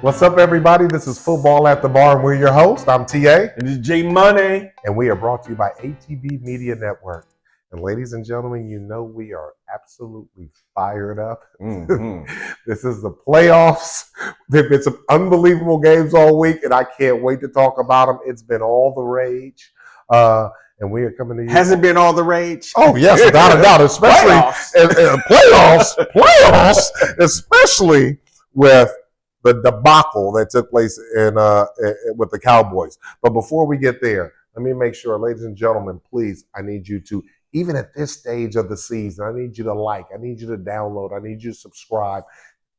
What's up, everybody? This is Football at the Bar, and we're your host. I'm TA. And this is J Money. And we are brought to you by ATB Media Network. And ladies and gentlemen, you know we are absolutely fired up. Mm-hmm. This is the playoffs. There've been some unbelievable games all week, and I can't wait to talk about them. It's been all the rage. And we are coming to you. Has it been all the rage? Oh, yes, without a doubt. Especially playoffs, especially with the debacle that took place with the Cowboys. But before we get there, let me make sure, ladies and gentlemen, please, I need you to, even at this stage of the season, I need you to like, I need you to download, I need you to subscribe.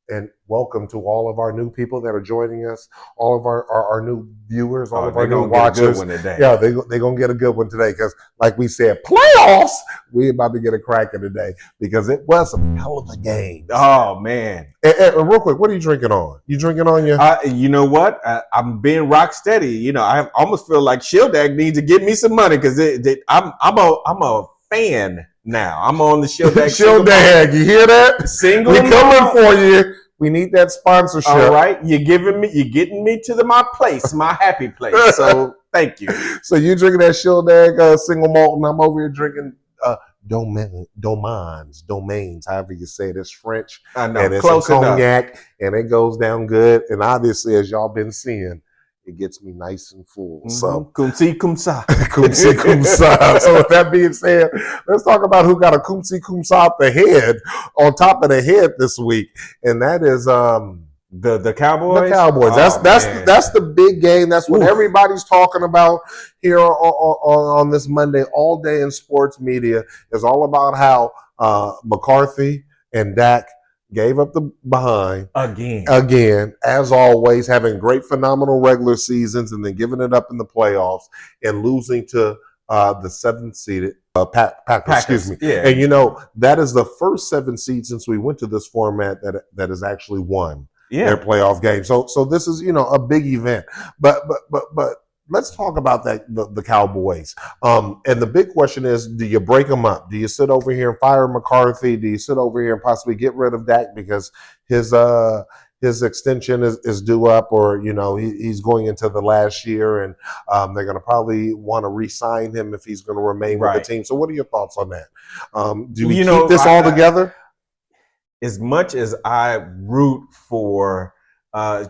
And welcome to all of our new people that are joining us, all of our new viewers, all of our new watchers. Yeah, they're going to get a good one today because, like we said, playoffs, we about to get a cracker today because it was a hell of a game. Oh, man. And real quick, what are you drinking on? You drinking on your... You know what? I'm being rock steady. You know, I almost feel like Shildag needs to give me some money because I'm a fan now. I'm on the Shildag. Shildag, you hear that? We coming for you. We need that sponsorship. All right, you're getting me to my place, my happy place. So thank you. So you drinking that Shildag single malt, and I'm over here drinking domains, however you say it. It's French. I know. And it's Close a cognac, enough. And it goes down good. And obviously, as y'all been seeing, it gets me nice and full. Mm-hmm. So, kumsi kumsa. Kumsi kumsa. So with that being said, let's talk about who got a kumsi kumsa on top of the head this week, and that is the Cowboys. The Cowboys. Oh, that's the big game. That's what everybody's talking about here on this Monday. All day in sports media is all about how McCarthy and Dak gave up the behind again, as always, having great, phenomenal regular seasons and then giving it up in the playoffs and losing to the seventh seeded Packers. Excuse me. Yeah. And you know that is the first 7 seed since we went to this format that has actually won their playoff game. So this is a big event. But let's talk about the Cowboys. And the big question is, do you break them up? Do you sit over here and fire McCarthy? Do you sit over here and possibly get rid of Dak because his extension is due up, or he's going into the last year, and they're going to probably want to re-sign him if he's going to remain with the team. So what are your thoughts on that? Do we keep this all together? As much as I root for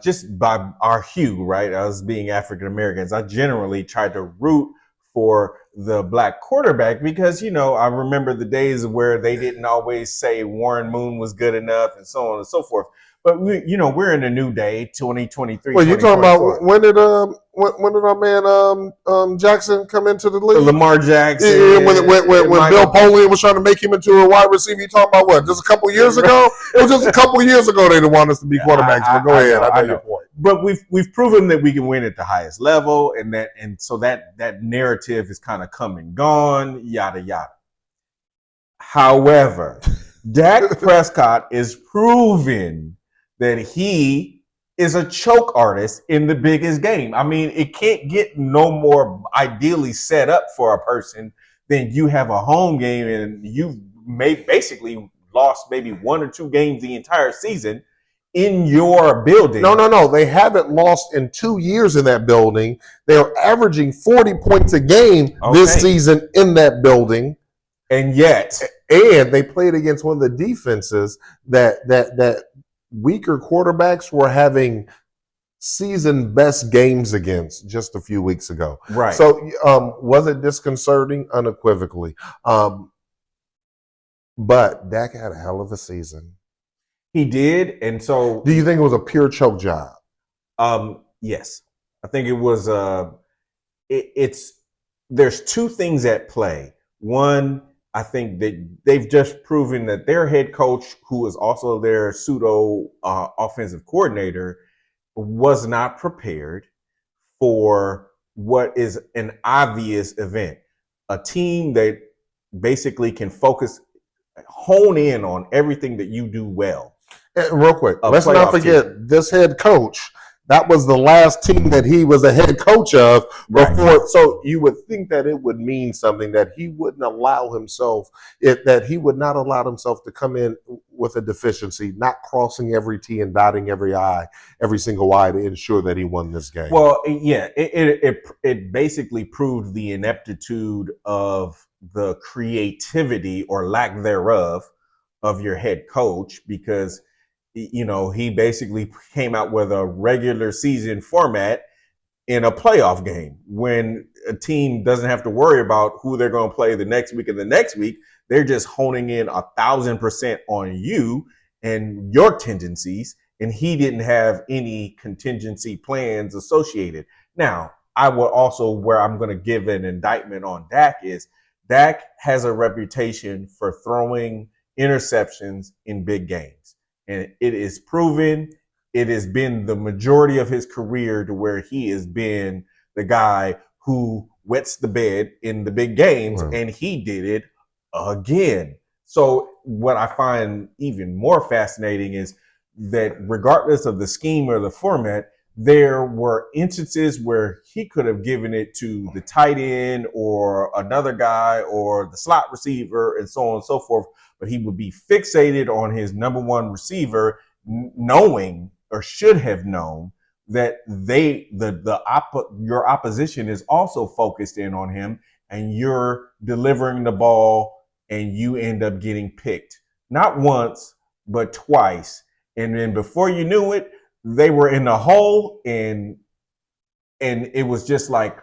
just by our hue, right? Us being African Americans, I generally try to root for the black quarterback because, I remember the days where they didn't always say Warren Moon was good enough and so on and so forth. But we're in a new day, 2023. Well, you're talking about when did our man Jackson come into the league? Lamar Jackson. Yeah, when Bill Polian was trying to make him into a wide receiver. You talking about what? Just a couple years ago? It was just a couple years ago they didn't want us to be quarterbacks. But go ahead. I know your point. But we've proven that we can win at the highest level, and so that narrative is kind of come and gone. Yada yada. However, Dak Prescott is proven that he is a choke artist in the biggest game. I mean, it can't get no more ideally set up for a person than you have a home game and you basically lost maybe 1 or 2 games the entire season in your building. No. They haven't lost in 2 years in that building. They're averaging 40 points a game this season in that building. And yet. And they played against one of the defenses that weaker quarterbacks were having season best games against just a few weeks ago. Right. So was it disconcerting? Unequivocally. But Dak had a hell of a season. He did. And so do you think it was a pure choke job? Yes. I think it was there's 2 things at play. One, I think that they've just proven that their head coach, who is also their pseudo offensive coordinator, was not prepared for what is an obvious event. A team that basically can hone in on everything that you do well. And real quick, let's not forget this head coach that was the last team that he was a head coach of before. Right. So you would think that it would mean something, that he wouldn't allow himself, that he would not allow himself to come in with a deficiency, not crossing every T and dotting every I, every single Y to ensure that he won this game. Well, yeah, it basically proved the ineptitude of the creativity or lack thereof of your head coach, because he basically came out with a regular season format in a playoff game when a team doesn't have to worry about who they're going to play the next week and the next week. They're just honing in 1,000% on you and your tendencies. And he didn't have any contingency plans associated. Now, I will also, where I'm going to give an indictment on Dak is, Dak has a reputation for throwing interceptions in big games. And it is proven, it has been the majority of his career to where he has been the guy who wets the bed in the big games, right. And he did it again. So what I find even more fascinating is that regardless of the scheme or the format, there were instances where he could have given it to the tight end or another guy or the slot receiver and so on and so forth, but he would be fixated on his number one receiver, knowing or should have known that your opposition is also focused in on him, and you're delivering the ball and you end up getting picked, not once, but twice. And then before you knew it, they were in the hole, and it was just like,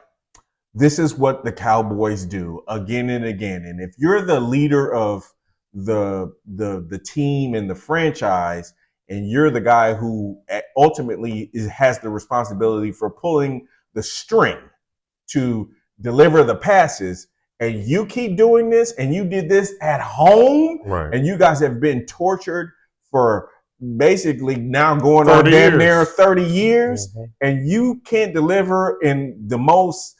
this is what the Cowboys do again and again. And if you're the leader of the team and the franchise, and you're the guy who ultimately has the responsibility for pulling the string to deliver the passes, and you keep doing this, and you did this at home, right. And you guys have been tortured for basically now going on damn near 30 years, mm-hmm. And you can't deliver in the most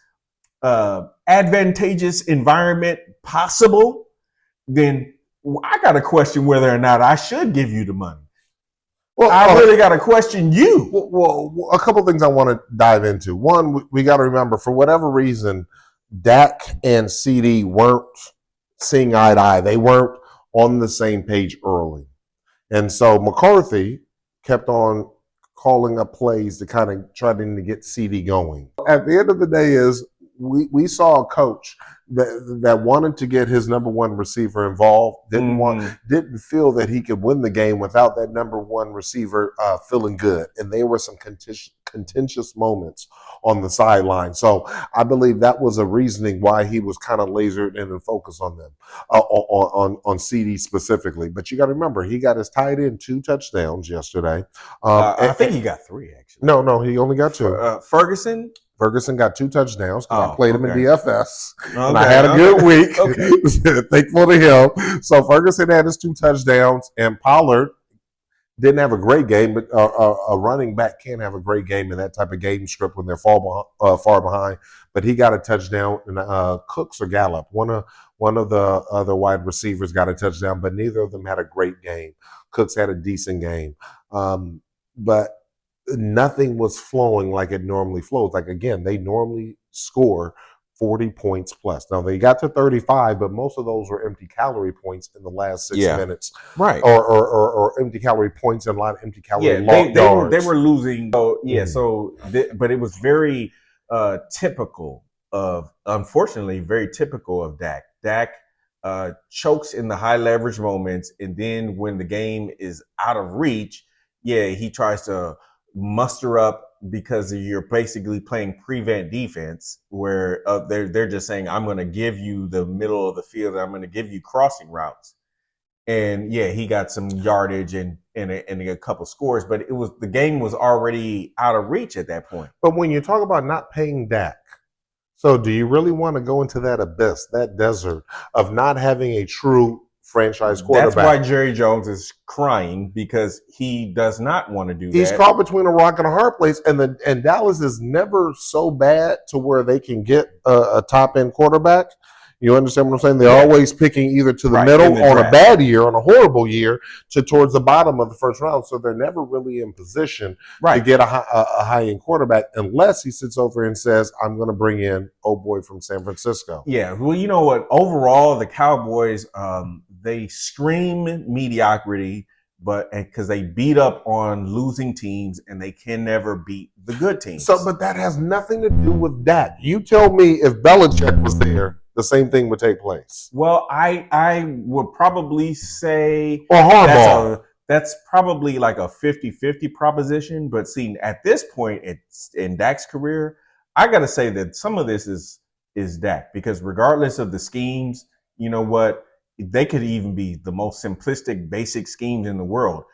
advantageous environment possible, then I got to question whether or not I should give you the money. Well, I really got to question you. Well, a couple of things I want to dive into. One, we got to remember, for whatever reason, Dak and CD weren't seeing eye to eye. They weren't on the same page early. And so McCarthy kept on calling up plays to kind of trying to get CD going. At the end of the day is we saw a coach that wanted to get his number one receiver involved, didn't feel that he could win the game without that number one receiver feeling good. And there were some contentious moments on the sideline. So I believe that was a reasoning why he was kind of lasered in and focused on them, on CD specifically. But you got to remember, he got his tight end 2 touchdowns yesterday. I think he got 3, actually. No, he only got 2. Ferguson got 2 touchdowns. I played him in DFS, and I had a good week. Thankful to him. So Ferguson had his 2 touchdowns, and Pollard didn't have a great game, but a running back can't have a great game in that type of game script when they're far behind. But he got a touchdown, and Cooks or Gallup, one of the other wide receivers got a touchdown, but neither of them had a great game. Cooks had a decent game, but nothing was flowing like it normally flows. Like, again, they normally score 40 points plus. Now, they got to 35, but most of those were empty calorie points in the last 6 minutes. Right. Or empty calorie points and a lot of empty calorie yards. They were losing. So, but it was very typical of, unfortunately, very typical of Dak. Dak chokes in the high leverage moments, and then when the game is out of reach, he tries to muster up, because you're basically playing prevent defense, where they're just saying, I'm going to give you the middle of the field, I'm going to give you crossing routes. And he got some yardage and a couple scores, but the game was already out of reach at that point. But when you talk about not paying Dak, so do you really want to go into that abyss, that desert of not having a true franchise quarterback? That's why Jerry Jones is crying, because he does not want to do that. He's caught between a rock and a hard place, and Dallas is never so bad to where they can get a top end quarterback. You understand what I'm saying? They're always picking either to the middle on a bad year, on a horrible year, to towards the bottom of the first round. So they're never really in position to get a high-end quarterback unless he sits over and says, I'm going to bring in old boy from San Francisco. Yeah, well, you know what? Overall, the Cowboys, they scream mediocrity, but because they beat up on losing teams and they can never beat the good teams. So, but that has nothing to do with Dak. You tell me if Belichick was there, the same thing would take place. Well, I would probably say or Harbaugh. That's probably like a 50-50 proposition. But see, at this point in Dak's career, I got to say that some of this is Dak, because regardless of the schemes, you know what? They could even be the most simplistic, basic schemes in the world.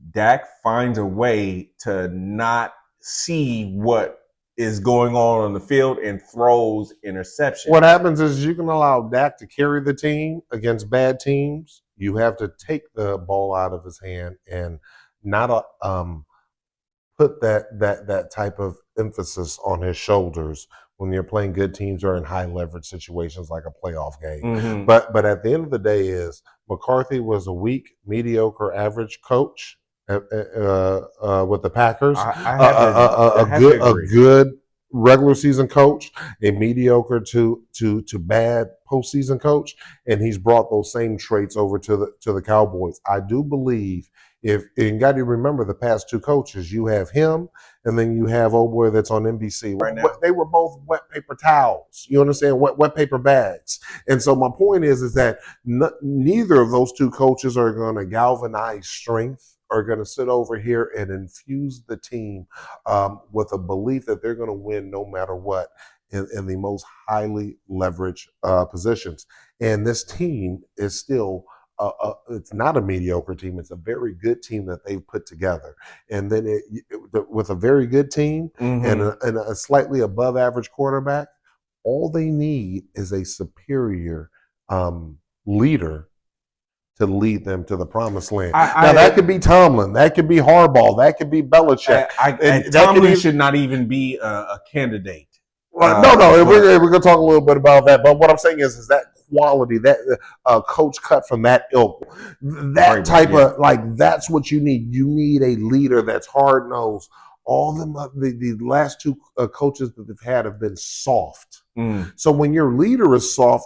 Dak finds a way to not see what is going on the field and throws interceptions. What happens is you can allow Dak to carry the team against bad teams. You have to take the ball out of his hand and not put that type of emphasis on his shoulders when you're playing good teams or in high leverage situations like a playoff game. Mm-hmm. But at the end of the day is McCarthy was a weak, mediocre, average coach with the Packers. A good regular season coach, a mediocre to bad postseason coach, and he's brought those same traits over to the Cowboys. I do believe and you got to remember the past two coaches. You have him, and then you have old boy that's on NBC right now. They were both wet paper towels. You understand? Wet paper bags. And so my point is that neither of those two coaches are going to galvanize strength, are going to sit over here and infuse the team with a belief that they're going to win no matter what in the most highly leveraged positions. And this team is still it's not a mediocre team. It's a very good team that they've put together. And then with a very good team and a slightly above average quarterback, all they need is a superior leader to lead them to the promised land. Now, that could be Tomlin. That could be Harbaugh. That could be Belichick. Tomlin should not even be a candidate. No. We're going to talk a little bit about that. But what I'm saying is that quality, that coach cut from that ilk, that type of, like, that's what you need. You need a leader that's hard-nosed. All them the last two coaches that they've had have been soft. So when your leader is soft,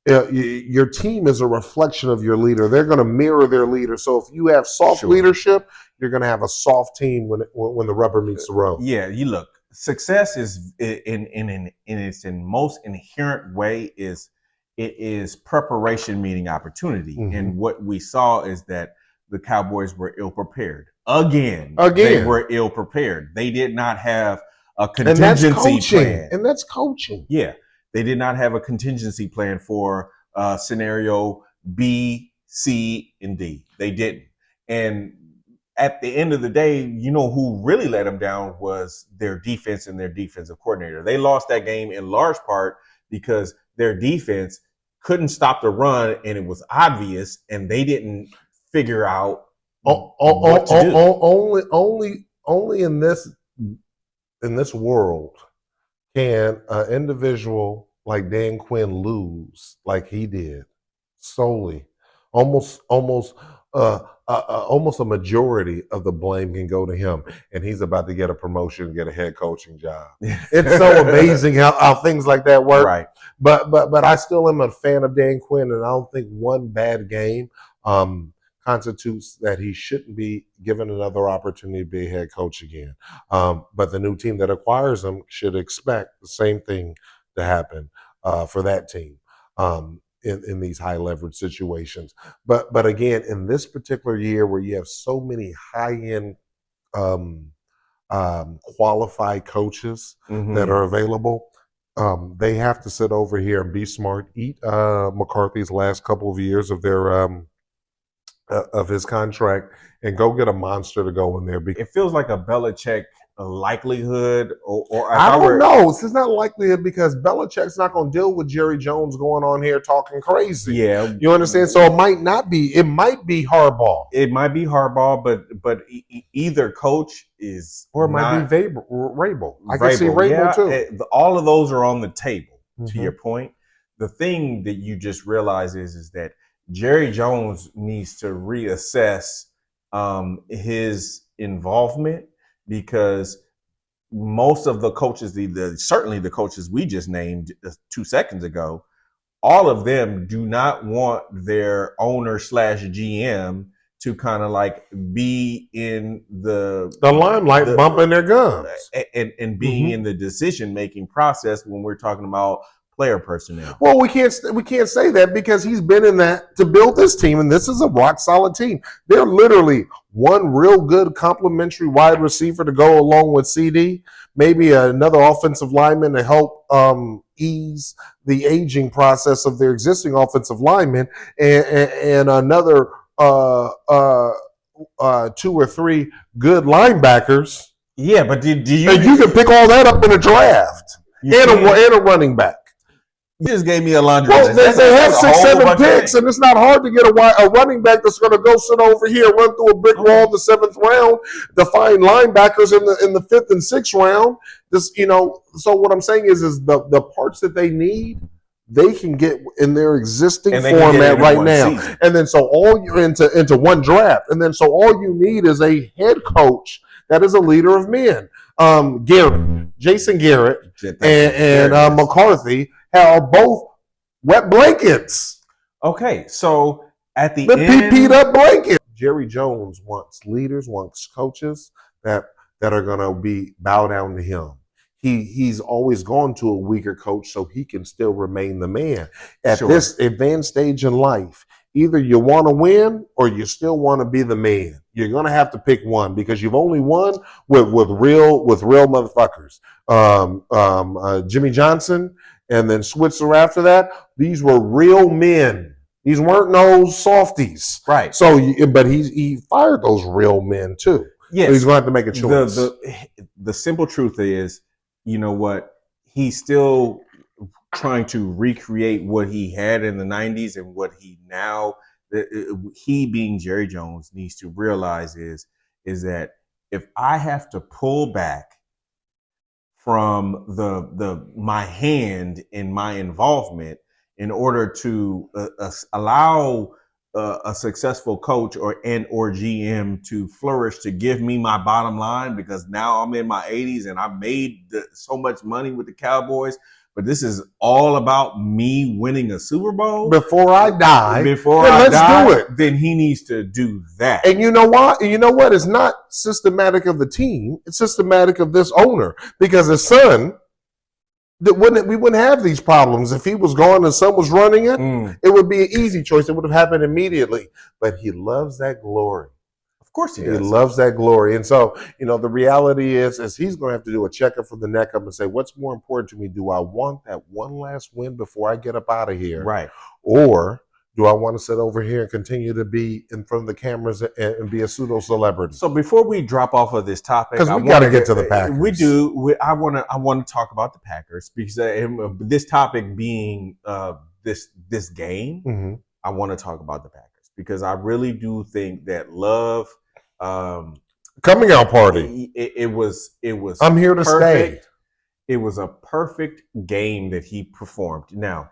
your team is a reflection of your leader. They're going to mirror their leader. So if you have soft leadership, you're going to have a soft team when the rubber meets the road. Yeah, you look. Success is in its most inherent way is preparation meeting opportunity. And what we saw is that the Cowboys were ill prepared. Again, they were ill prepared. They did not have a contingency plan. And that's coaching. Yeah. They did not have a contingency plan for scenario B, C, and D. They didn't. And at the end of the day, you know who really let them down was their defense and their defensive coordinator. They lost that game in large part because their defense couldn't stop the run, and it was obvious, and they didn't figure out what to do. Only in this world can an individual like Dan Quinn lose like he did solely. Almost a majority of the blame can go to him, and he's about to get a promotion and get a head coaching job. It's so amazing how things like that work. Right. But I still am a fan of Dan Quinn, and I don't think one bad game constitutes that he shouldn't be given another opportunity to be a head coach again. But the new team that acquires him should expect the same thing to happen for that team. In these high leverage situations. But again, in this particular year where you have so many high-end qualified coaches that are available, they have to sit over here and be smart, eat McCarthy's last couple of years of their of his contract, and go get a monster to go in there. It feels like a Belichick likelihood, or I don't know. It's not likelihood because Belichick's not going to deal with Jerry Jones going on here talking crazy. Yeah, you understand. So it might not be. It might be Harbaugh. It might be Harbaugh, but either coach is, or it might be Vrabel. I can see Vrabel too. All of those are on the table. To your point, the thing that you just realize is that Jerry Jones needs to reassess his involvement, because most of the coaches, certainly the coaches we just named 2 seconds ago, all of them do not want their owner / GM to kind of like be in the limelight, bumping their guns and being in the decision-making process when we're talking about player personnel. Well, we can't say that, because he's been in that to build this team, and this is a rock solid team. They're literally one real good complementary wide receiver to go along with CD, maybe another offensive lineman to help ease the aging process of their existing offensive linemen, and another 2 or 3 good linebackers. Yeah, but do you? And you can pick all that up in a draft and a running back. You just gave me a laundry list. Well, they have 6, 7 picks, and it's not hard to get a running back that's going to go sit over here, run through a brick wall in the 7th round, to find linebackers in the 5th and 6th round. So what I'm saying is the parts that they need, they can get in their existing format right now. Season. And then so all you're into one draft, and then so all you need is a head coach that is a leader of men. Jason Garrett and McCarthy are both wet blankets. Okay, so at the end, peed up blankets. Jerry Jones wants leaders, wants coaches that are going to bow down to him. He's always gone to a weaker coach so he can still remain the man. At this advanced stage in life, either you want to win or you still want to be the man. You're going to have to pick one, because you've only won with real motherfuckers. Jimmy Johnson and then Switzer after that. These were real men. These weren't no softies. Right. So, but he fired those real men too. Yes. So he's going to have to make a choice. The simple truth is, you know what? He's still trying to recreate what he had in the 90s, and what he being Jerry Jones needs to realize is that if I have to pull back from my hand in my involvement in order to allow a successful coach or GM to flourish, to give me my bottom line, because now I'm in my 80s and I've made so much money with the Cowboys, but this is all about me winning a Super Bowl before I die. Do it. Then he needs to do that. And you know what? It's not systematic of the team. It's systematic of this owner, because his son, we wouldn't have these problems. If he was gone and son was running it, it would be an easy choice. It would have happened immediately. But he loves that glory. Of course he does. He loves that glory. And so, the reality is he's going to have to do a checkup from the neck up and say, what's more important to me? Do I want that one last win before I get up out of here? Right. Or do I want to sit over here and continue to be in front of the cameras and be a pseudo celebrity? So before we drop off of this topic, because we got to get to the Packers. We do. I want to talk about the Packers, because this topic being this game, I want to talk about the Packers, because I really do think that Love coming out party. It was. I'm here to perfect. Stay. It was a perfect game that he performed. Now,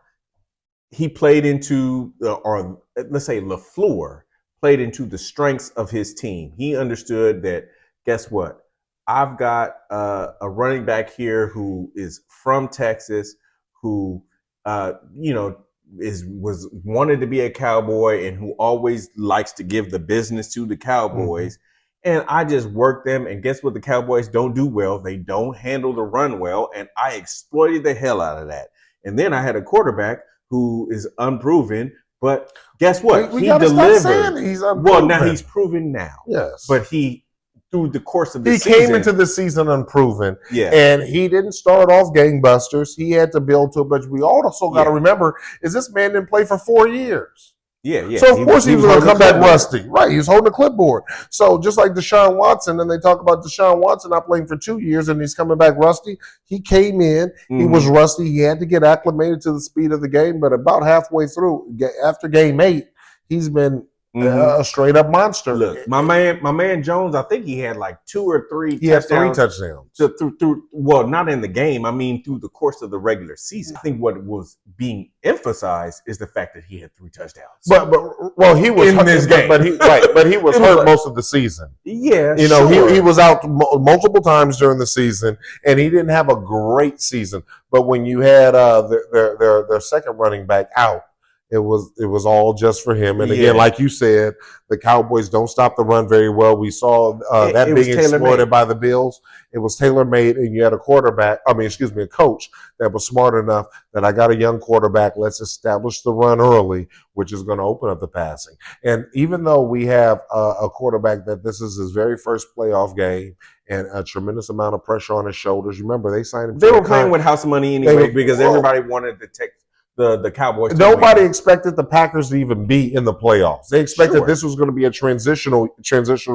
he played into, or let's say LaFleur played into the strengths of his team. He understood that, guess what? I've got a running back here who is from Texas, who, was wanted to be a Cowboy and who always likes to give the business to the Cowboys. And I just worked them, and guess what? The Cowboys don't do well. They don't handle the run well, and I exploited the hell out of that. And then I had a quarterback who is unproven, but guess what? He delivered. He's unproven. Well, now he's proven now. Yes. But through the course of the season, he came into the season unproven. Yeah. And he didn't start off gangbusters. He had to build to it. But we also got to remember is this man didn't play for 4 years. Yeah. So, of course, he was going to come back rusty. Right. He was holding a clipboard. So, just like Deshaun Watson, and they talk about Deshaun Watson not playing for 2 years and he's coming back rusty. He came in. He was rusty. He had to get acclimated to the speed of the game. But about halfway through, after game 8, he's been a straight up monster. Look, my man Jones, I think he had like 2 or 3 he touchdowns. Had 3 touchdowns. Through well, not in the game. I mean, through the course of the regular season. I think what was being emphasized is the fact that he had 3 touchdowns. But well, he was in this game, but he was hurt most of the season. Yeah, you know, he was out multiple times during the season, and he didn't have a great season. But when you had their second running back out, it was all just for him. And again, like you said, the Cowboys don't stop the run very well. We saw that being exploited by the Bills. It was tailor-made, and you had a coach that was smart enough that I got a young quarterback. Let's establish the run early, which is going to open up the passing. And even though we have a quarterback that this is his very first playoff game and a tremendous amount of pressure on his shoulders, remember they signed him. They were playing with house money anyway because everybody wanted to take the Cowboys. Nobody expected the Packers to even be in the playoffs. They expected this was going to be a transitional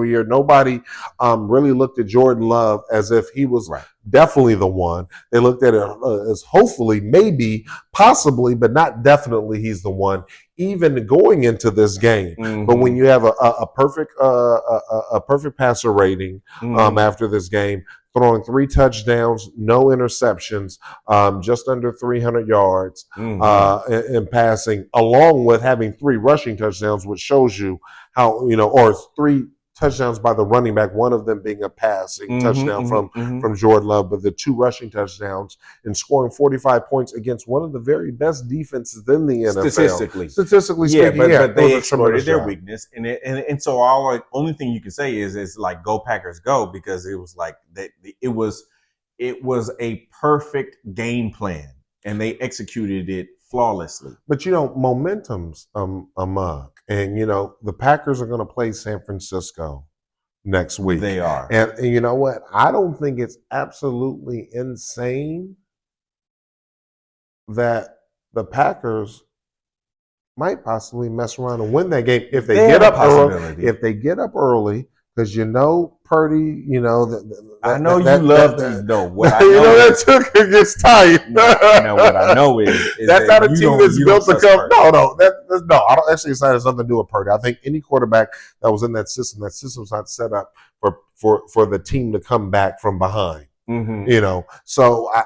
year. Nobody really looked at Jordan Love as if he was definitely the one. They looked at it as hopefully, maybe, possibly, but not definitely he's the one, even going into this game. But when you have a perfect passer rating after this game, throwing 3 touchdowns, no interceptions, just under 300 yards in passing, along with having 3 rushing touchdowns, which shows you how, or 3 touchdowns by the running back, one of them being a passing touchdown from Jordan Love, but the 2 rushing touchdowns and scoring 45 points against one of the very best defenses in the NFL. Statistically speaking, but they exploited their weakness, and so only thing you can say is like go Packers go, because it was like it was a perfect game plan and they executed it flawlessly. But momentum's a mug. And, the Packers are going to play San Francisco next week. They are. And you know what? I don't think it's absolutely insane that the Packers might possibly mess around and win that game if they get up early. If they get up early, because Purdy, I know you love to know what I know. That Tucker gets tired. What I know is that's not a team that's built to come. No. I don't actually say it has nothing to do with Purdy. I think any quarterback that was in that system's not set up for the team to come back from behind. So I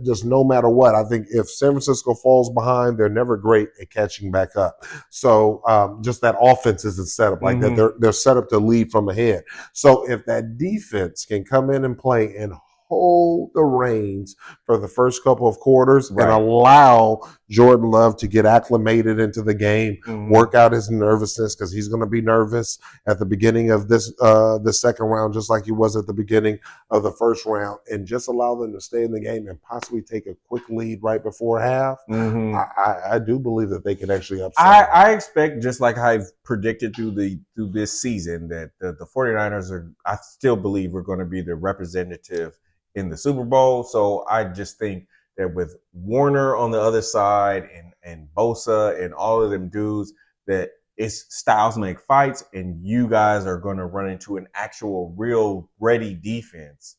just, no matter what, I think if San Francisco falls behind, they're never great at catching back up. So just that offense isn't set up like that. They're set up to lead from ahead. So if that defense can come in and play and hold the reins for the first couple of quarters and allow Jordan Love to get acclimated into the game, work out his nervousness, because he's going to be nervous at the beginning of the second round, just like he was at the beginning of the first round, and just allow them to stay in the game and possibly take a quick lead right before half. I do believe that they can actually upset. I expect, just like I've predicted through this season, that the 49ers I still believe are going to be the representative in the Super Bowl. So I just think that with Warner on the other side and Bosa and all of them dudes, that it's styles make fights, and you guys are going to run into an actual real ready defense.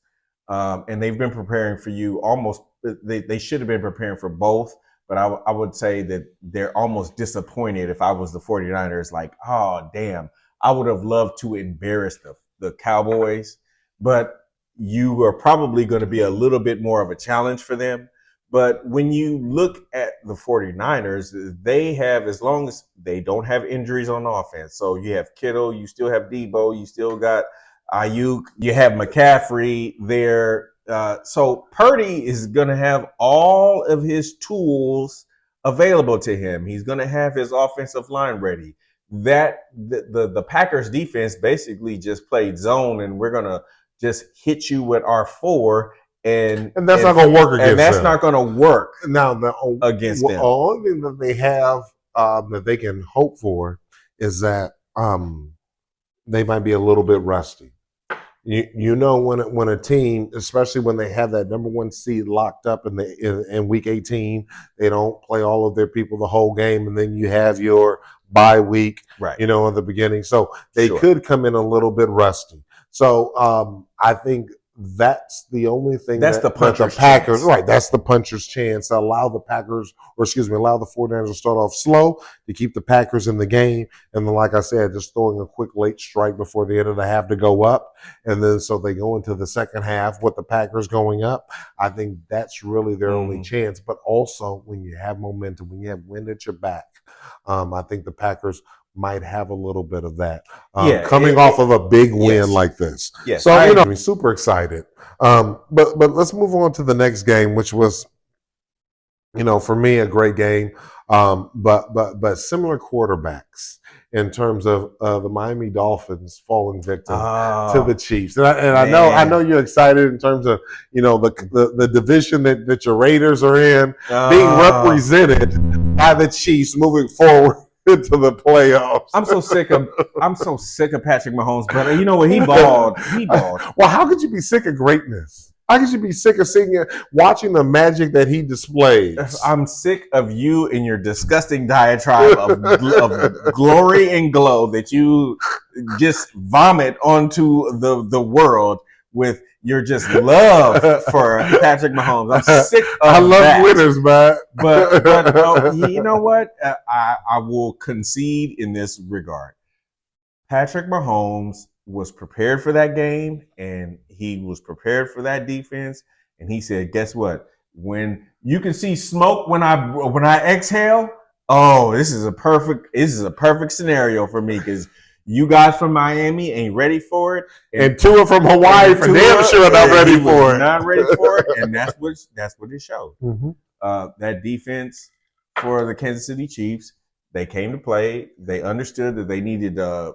And they've been preparing for you almost. They should have been preparing for both, but I would say that they're almost disappointed. If I was the 49ers, like, oh, damn, I would have loved to embarrass the Cowboys, but you are probably going to be a little bit more of a challenge for them. But when you look at the 49ers, they have, as long as they don't have injuries on offense. So you have Kittle, you still have Debo, you still got Ayuk, you have McCaffrey there. So Purdy is going to have all of his tools available to him. He's going to have his offensive line ready. That the Packers defense basically just played zone, and we're going to just hit you with our 4, and that's not going to work against them. And that's not going to work now against them. The only thing that they have that they can hope for is that they might be a little bit rusty. When a team, especially when they have that number 1 seed locked up in week 18, they don't play all of their people the whole game, and then you have your bye week, in the beginning. So they could come in a little bit rusty. So I think that's the only thing that's the Packers chance. Right, that's the puncher's chance to allow the 49ers to start off slow to keep the Packers in the game, and then, like I said, just throwing a quick late strike before the end of the half to go up, and then so they go into the second half with the Packers going up. I think that's really their only chance. But also, when you have momentum, when you have wind at your back, I think the Packers might have a little bit of that coming off of a big win like this. Yes, so I'm super excited. But let's move on to the next game, which was, for me, a great game. But similar quarterbacks in terms of the Miami Dolphins falling victim to the Chiefs. And I know you're excited in terms of, the division that your Raiders are in being represented by the Chiefs moving forward into the playoffs. I'm so sick of Patrick Mahomes, but you know what? He balled. Well, how could you be sick of greatness? How could you be sick of watching the magic that he displays? I'm sick of you and your disgusting diatribe of glory and glow that you just vomit onto the world with your just love for Patrick Mahomes. I'm sick of that. I love winners, man. But you know what? I will concede in this regard. Patrick Mahomes was prepared for that game, and he was prepared for that defense. And he said, "Guess what? When you can see smoke when I exhale, this is a perfect scenario for me because you guys from Miami ain't ready for it, and Tua from Hawaii for damn sure not ready for it. Not ready for it, and that's what it showed. That defense for the Kansas City Chiefs, they came to play. They understood that they needed to,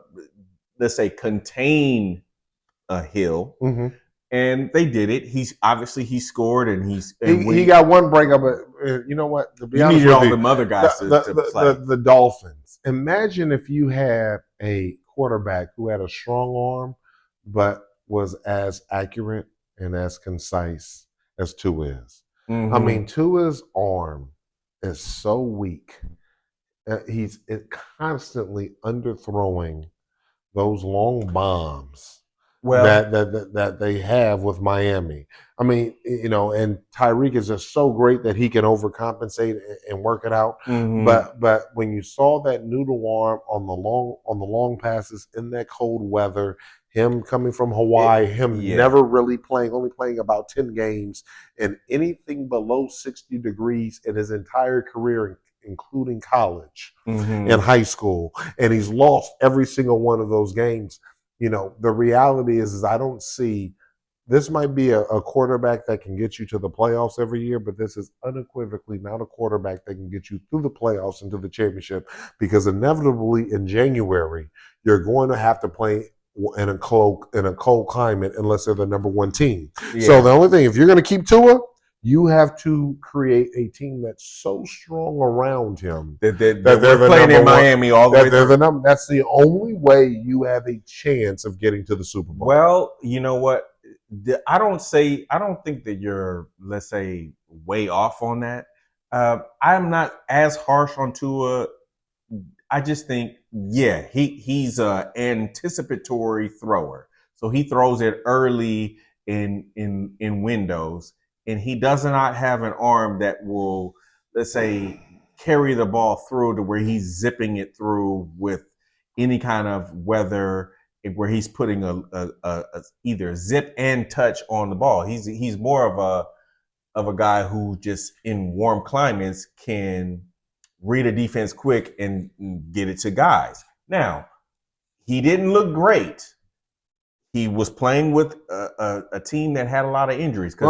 let's say, contain a Hill, and they did it. He scored, and he got one breakup. But you know what? To be honest with you, the other guys to play. The Dolphins. Imagine if you had a quarterback who had a strong arm, but was as accurate and as concise as Tua is. I mean, Tua's arm is so weak. He's constantly underthrowing those long bombs that they have with Miami. I mean, and Tyreek is just so great that he can overcompensate and work it out. But when you saw that noodle arm on the long passes in that cold weather, him coming from Hawaii, never really only playing about 10 games, and anything below 60 degrees in his entire career, including college and high school, and he's lost every single one of those games. The reality is I don't see, this might be a quarterback that can get you to the playoffs every year, but this is unequivocally not a quarterback that can get you through the playoffs and to the championship, because inevitably in January, you're going to have to play in a cold climate unless they're the number one team. Yeah. So the only thing, if you're going to keep Tua, you have to create a team that's so strong around him that they're playing in Miami all the way through. That's the only way you have a chance of getting to the Super Bowl. Well, you know what? I don't think that you're, let's say, way off on that. I'm not as harsh on Tua. I just think, he's an anticipatory thrower. So he throws it early in windows. And he does not have an arm that will, let's say, carry the ball through to where he's zipping it through with any kind of weather, where he's putting a either zip and touch on the ball. He's more of a guy who just in warm climates can read a defense quick and get it to guys. Now, he didn't look great. He was playing with a team that had a lot of injuries. Because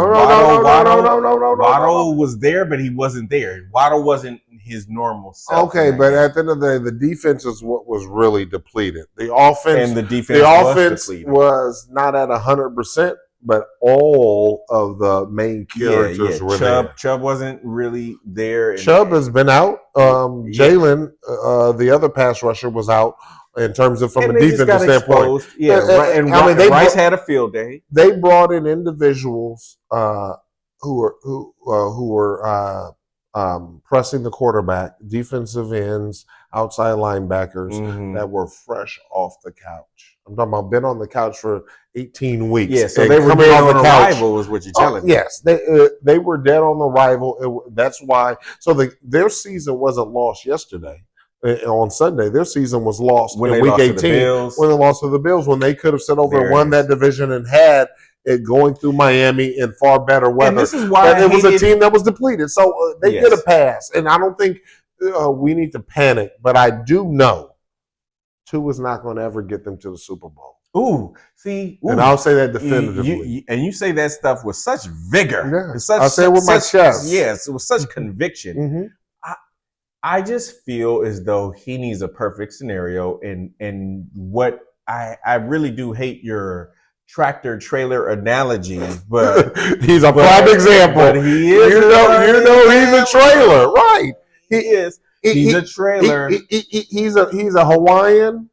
Waddle was there, but he wasn't there. Waddle wasn't his normal self. Okay, but at the end of the day, the defense is what was really depleted. The offense was not at 100%, but all of the main characters were there. Chubb wasn't really there. Chubb has been out. Jalen, the other pass rusher, was out. In terms of from a defensive standpoint, Rice had a field day. They brought in individuals who were pressing the quarterback, defensive ends, outside linebackers that were fresh off the couch. I'm talking about been on the couch for 18 weeks. Yeah, so they were dead on arrival is what you're telling me. Yes, they were dead on arrival. That's why. So their season wasn't lost yesterday. On Sunday, their season was lost when in they week lost 18 to the Bills. When they lost to the Bills, when they could have sat over and won that division and had it going through Miami in far better weather. And this is why it was a team that was depleted. So they get a pass. And I don't think we need to panic, but I do know Tua's not going to ever get them to the Super Bowl. And I'll say that definitively. And you say that stuff with such vigor. Yeah. I'll say it with my chest. Yes, with such conviction. Mm-hmm. I just feel as though he needs a perfect scenario. And what I really do hate your tractor trailer analogy, but he's a prime example. But he is. You know, he's a trailer, right? He is. He's a trailer. He's a Hawaiian.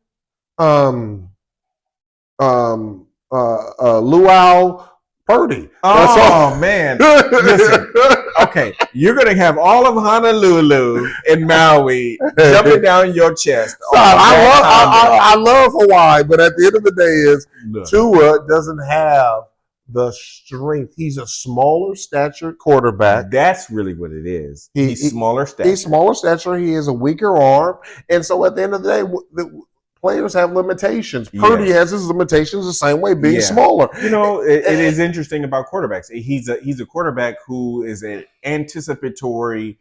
Luau Purdy. Oh man! Listen, okay, you're gonna have all of Honolulu and Maui jumping down your chest. I love Hawaii, but at the end of the day, Tua doesn't have the strength. He's a smaller stature quarterback. That's really what it is. He's smaller stature. He's smaller stature. He has a weaker arm, and so at the end of the day, players have limitations. Purdy has his limitations the same way, being smaller. You know, it is interesting about quarterbacks. He's a quarterback who is an anticipatory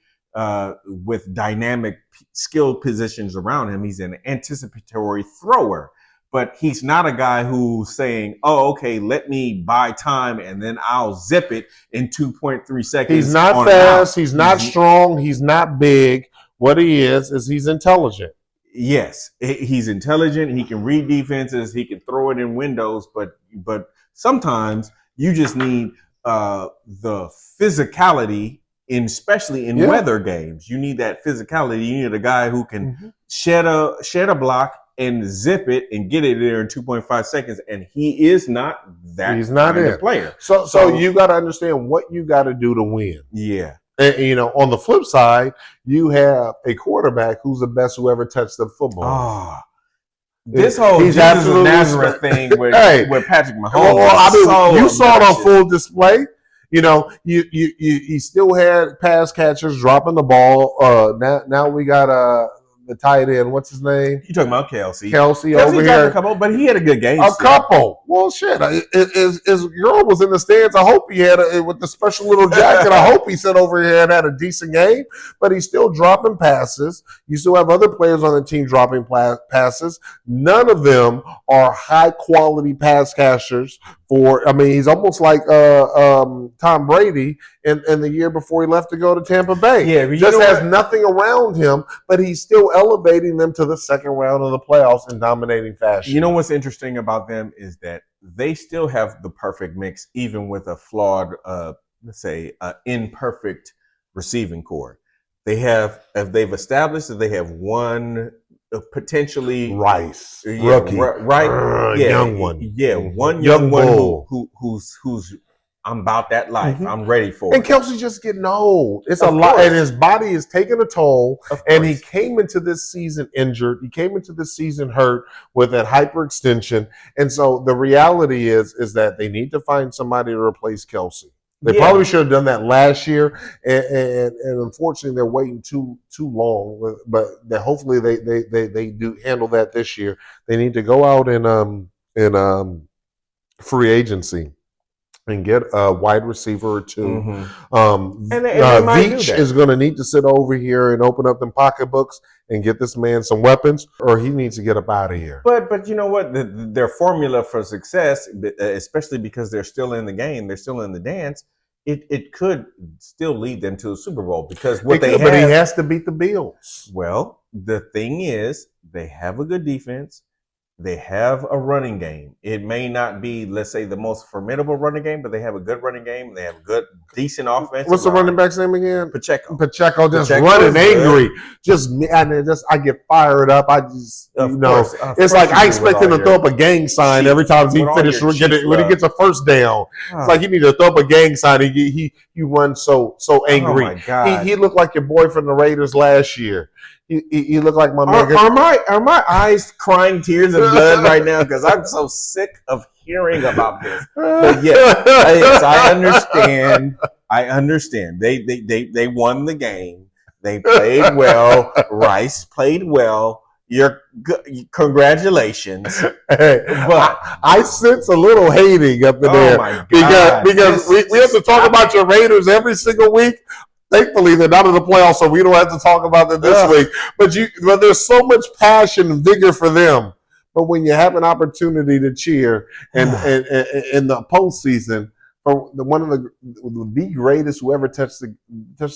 with dynamic skilled positions around him. He's an anticipatory thrower. But he's not a guy who's saying, oh, okay, let me buy time and then I'll zip it in 2.3 seconds. He's not fast. He's not strong. He's not big. What he is he's intelligent. Yes, he's intelligent. He can read defenses. He can throw it in windows. But sometimes you just need the physicality, especially in weather games. You need that physicality. You need a guy who can shed a block and zip it and get it there in 2.5 seconds. And he is not that kind of player. So you got to understand what you got to do to win. Yeah. And, on the flip side, you have a quarterback who's the best who ever touched the football. This whole Jesus of Nazareth thing with Patrick Mahomes. You saw it on full display. You still had pass catchers dropping the ball. Now we got the tight end. What's his name? You talking about Kelsey? Kelsey over here. A couple, but he had a good game. Couple. Well, shit. His girl was in the stands. I hope he had with the special little jacket. I hope he sat over here and had a decent game. But he's still dropping passes. You still have other players on the team dropping passes. None of them are high quality pass catchers. He's almost like Tom Brady in the year before he left to go to Tampa Bay. Yeah, but just has nothing around him, but he's still elevating them to the second round of the playoffs in dominating fashion. You know what's interesting about them is that they still have the perfect mix, even with a flawed, imperfect receiving core. They've established that they have one potentially Rice rookie, young one, one young one who's I'm about that life. I'm ready for it. And Kelsey's just getting old. It's a lot, and his body is taking a toll. And he came into this season injured. He came into this season hurt with that hyperextension. And so the reality is that they need to find somebody to replace Kelsey. They probably should have done that last year, and unfortunately they're waiting too long. But hopefully they do handle that this year. They need to go out in free agency and get a wide receiver or two. Veach is going to need to sit over here and open up them pocketbooks and get this man some weapons, or he needs to get up out of here. But you know what? Their formula for success, especially because they're still in the game, they're still in the dance, it could still lead them to a Super Bowl because but he has to beat the Bills. Well, the thing is, they have a good defense. They have a running game. It may not be, let's say, the most formidable running game, but they have a good running game. They have a good, decent offense. What's the running back's name again? Pacheco just running angry. I get fired up. It's like I expect him to throw up a gang sign every time he finishes when he gets a first down. It's like he needs to throw up a gang sign. He runs so angry. Oh my God. He looked like your boy from the Raiders last year. You look like my man. Are my eyes crying tears of blood right now? Because I'm so sick of hearing about this. But yes, I understand. I understand. They won the game. They played well. Rice played well. Congratulations. Hey, but I sense a little hating up in there because we have to talk about your Raiders every single week. Thankfully, they're not in the playoffs, so we don't have to talk about them this week. But there's so much passion and vigor for them. But when you have an opportunity to cheer and in the postseason for one of the greatest who ever touched the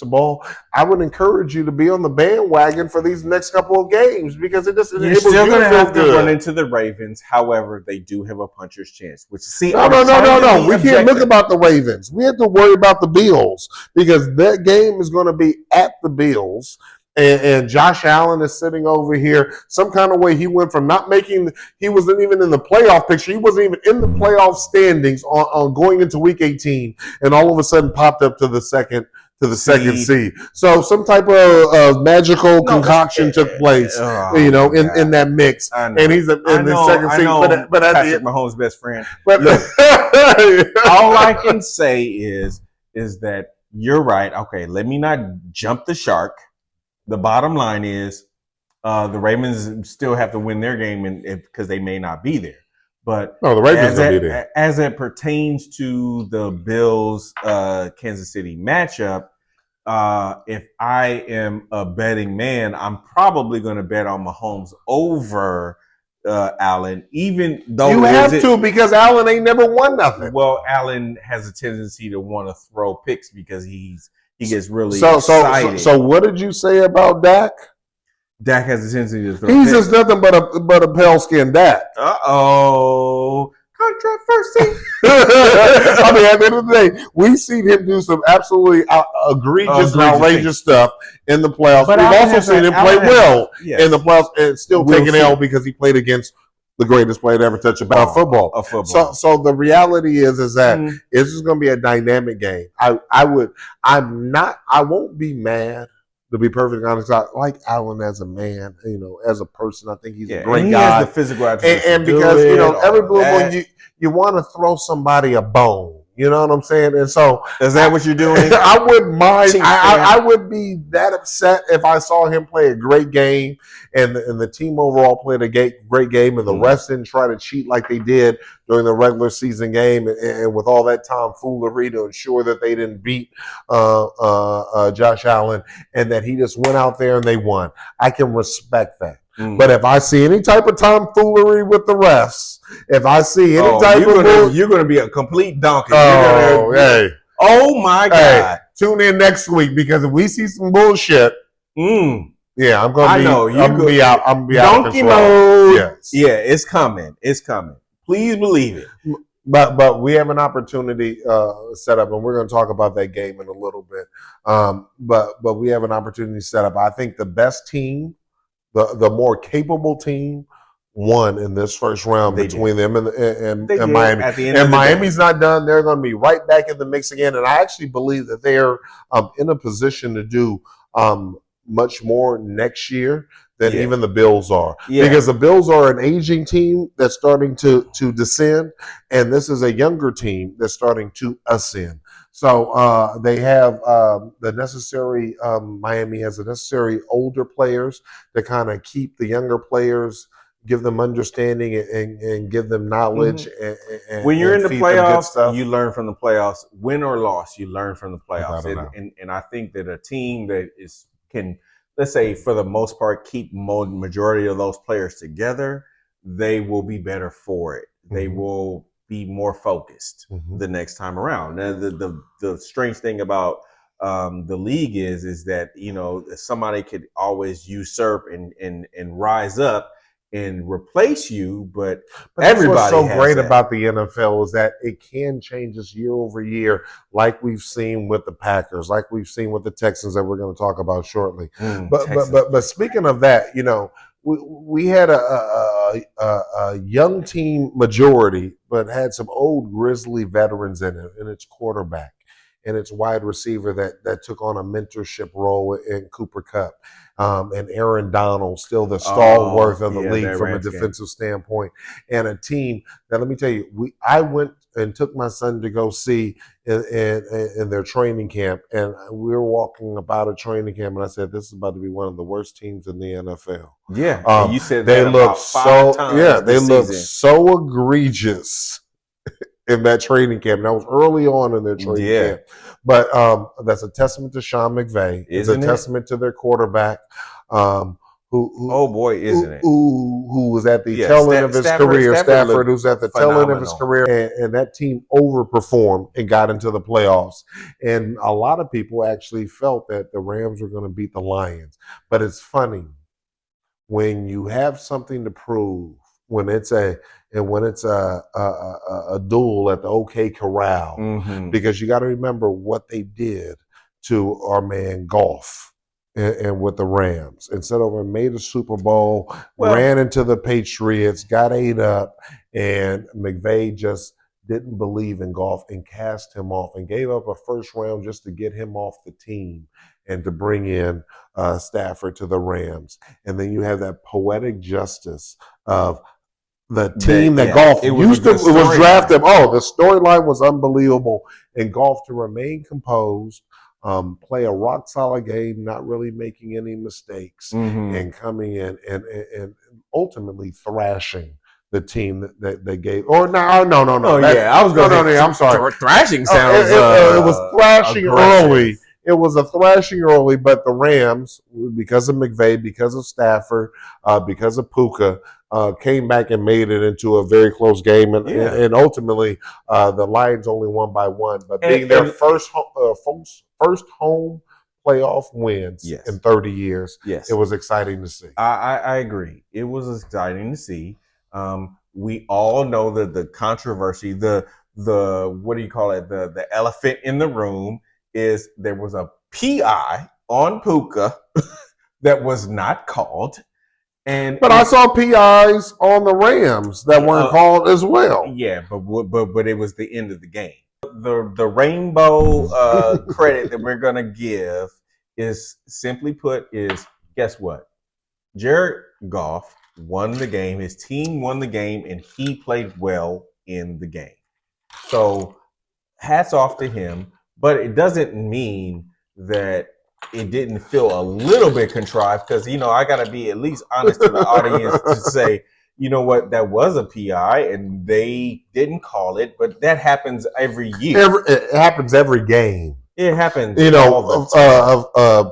ball, I would encourage you to be on the bandwagon for these next couple of games because you're still going to have to run into the Ravens. However, they do have a puncher's chance. No. We can't look about the Ravens. We have to worry about the Bills because that game is going to be at the Bills. And Josh Allen is sitting over here. Some kind of way he went from not making, he wasn't even in the playoff picture. He wasn't even in the playoff standings on going into week 18, and all of a sudden popped up to the second seed. So some type of magical concoction took place, in that mix. And he's in the second seed. But Patrick Mahomes' best friend. But look, all I can say is that you're right. Okay, let me not jump the shark. The bottom line is the Ravens still have to win their game because they may not be there. But the Ravens will be there. As it pertains to the Bills Kansas City matchup, if I am a betting man, I'm probably going to bet on Mahomes over Allen, even though you have to because Allen ain't never won nothing. Well, Allen has a tendency to want to throw picks because he gets really excited. So what did you say about Dak? Dak has a tendency to throw picks. He's just nothing but a pale-skinned Dak. Uh-oh. Controversy. I mean, at the end of the day, we've seen him do some absolutely egregious and outrageous stuff in the playoffs. But we've also seen him play well in the playoffs and still take an L because he played against the greatest player to ever touch a football. So the reality is that it's just going to be a dynamic game. I won't be mad. To be perfectly honest, I like Allen as a man, as a person. I think he's a great guy. He has the physical attributes and because every blue moon you want to throw somebody a bone. You know what I'm saying? And so is that what you're doing? I wouldn't mind. I would be that upset if I saw him play a great game and the team overall played a great game and the rest didn't try to cheat like they did during the regular season game and with all that tomfoolery to ensure that they didn't beat Josh Allen and that he just went out there and they won. I can respect that. But if I see any type of tomfoolery with the refs, if I see any you're going to be a complete donkey. Oh my God! Hey, tune in next week because if we see some bullshit, yeah, I'm going to be out. I'm going to be out of control. Mode. Yes. Yeah, it's coming. It's coming. Please believe it. But we have an opportunity set up, and we're going to talk about that game in a little bit. But we have an opportunity set up. I think the best team. The more capable team won in this first round between them and Miami. And Miami's not done. They're going to be right back in the mix again. And I actually believe that they're in a position to do much more next year than even the Bills are. Yeah. Because the Bills are an aging team that's starting to descend, and this is a younger team that's starting to ascend. So they have the necessary, Miami has the necessary older players to kind of keep the younger players, give them understanding and give them knowledge. And when you're in the playoffs, you learn from the playoffs. Win or loss, you learn from the playoffs. And I think that a team that can, let's say, for the most part, keep majority of those players together, they will be better for it. They will be more focused the next time around. Now, the strange thing about the league is that somebody could always usurp and rise up and replace you, but everybody. What's so great about the NFL is that it can change us year over year, like we've seen with the Packers, like we've seen with the Texans that we're going to talk about shortly. But speaking of that, we had a young team majority, but had some old grizzly veterans in it, and it's quarterback. and its wide receiver that took on a mentorship role in Cooper Kupp. And Aaron Donald, still the stalwart of the league from a defensive standpoint, and a team that, let me tell you, I went and took my son to go see in their training camp, and we were walking about a training camp, and I said, "This is about to be one of the worst teams in the NFL." Yeah, and you said they that look so they look so egregious in that training camp. And that was early on in their training camp. But that's a testament to Sean McVay. It's a testament to their quarterback, who was at the tail end of his career. Stafford, who's at the tail end of his career. And that team overperformed and got into the playoffs. And a lot of people actually felt that the Rams were going to beat the Lions. But it's funny, when you have something to prove, when it's a duel at the OK Corral, because you got to remember what they did to our man Goff and with the Rams. Instead of made a Super Bowl, ran into the Patriots, got ate up, and McVay just didn't believe in Goff and cast him off and gave up a first round just to get him off the team and to bring in Stafford to the Rams. And then you have that poetic justice of the team that Goff was drafted. The storyline was unbelievable. And Goff to remain composed, play a rock solid game, not really making any mistakes, and coming in and ultimately thrashing the team that they gave. Or no. I was going to say, I'm sorry. Thrashing sounds. It was thrashing aggressive. Early. It was a thrashing early, but the Rams, because of McVay, because of Stafford, because of Puka, came back and made it into a very close game. And ultimately, the Lions only won by 1. But being their first home playoff wins in 30 years, it was exciting to see. I agree. It was exciting to see. We all know that the controversy, the what do you call it? The elephant in the room is there was a PI on Puka that was not called. But I saw PIs on the Rams that weren't called as well. Yeah, but it was the end of the game. The rainbow credit that we're gonna give is, simply put, is, guess what? Jared Goff won the game. His team won the game, and he played well in the game. So hats off to him. But it doesn't mean that it didn't feel a little bit contrived, because, I got to be at least honest to the audience to say, you know what, that was a PI and they didn't call it, but that happens every year. It happens every game. It happens.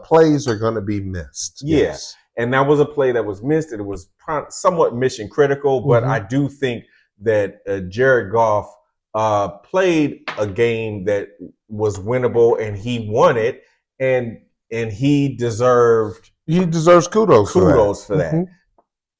Plays are going to be missed. Yes. And that was a play that was missed. It was somewhat mission critical, but I do think that Jared Goff played a game that was winnable, and he won it, and he deserves kudos for that.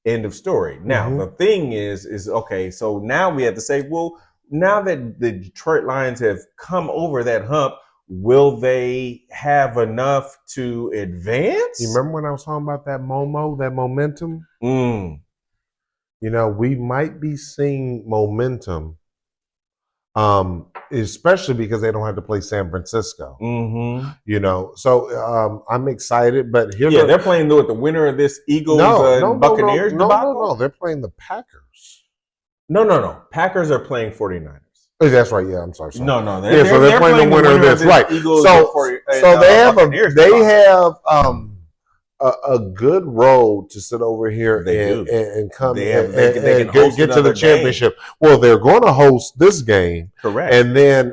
End of story. Now the thing is okay, so now we have to say, well, now that the Detroit Lions have come over that hump, will they have enough to advance? You remember when I was talking about that momentum? We might be seeing momentum, especially because they don't have to play San Francisco. So I'm excited, but they're playing with the winner of this Eagles Buccaneers debacle. No, they're playing the Packers. No. Packers are playing 49ers. That's right. Yeah, I'm sorry. No. So they're playing the winner of this, right? Eagles so they have a good road to sit over here and come and get to the championship. Game. Well, they're going to host this game, correct? And then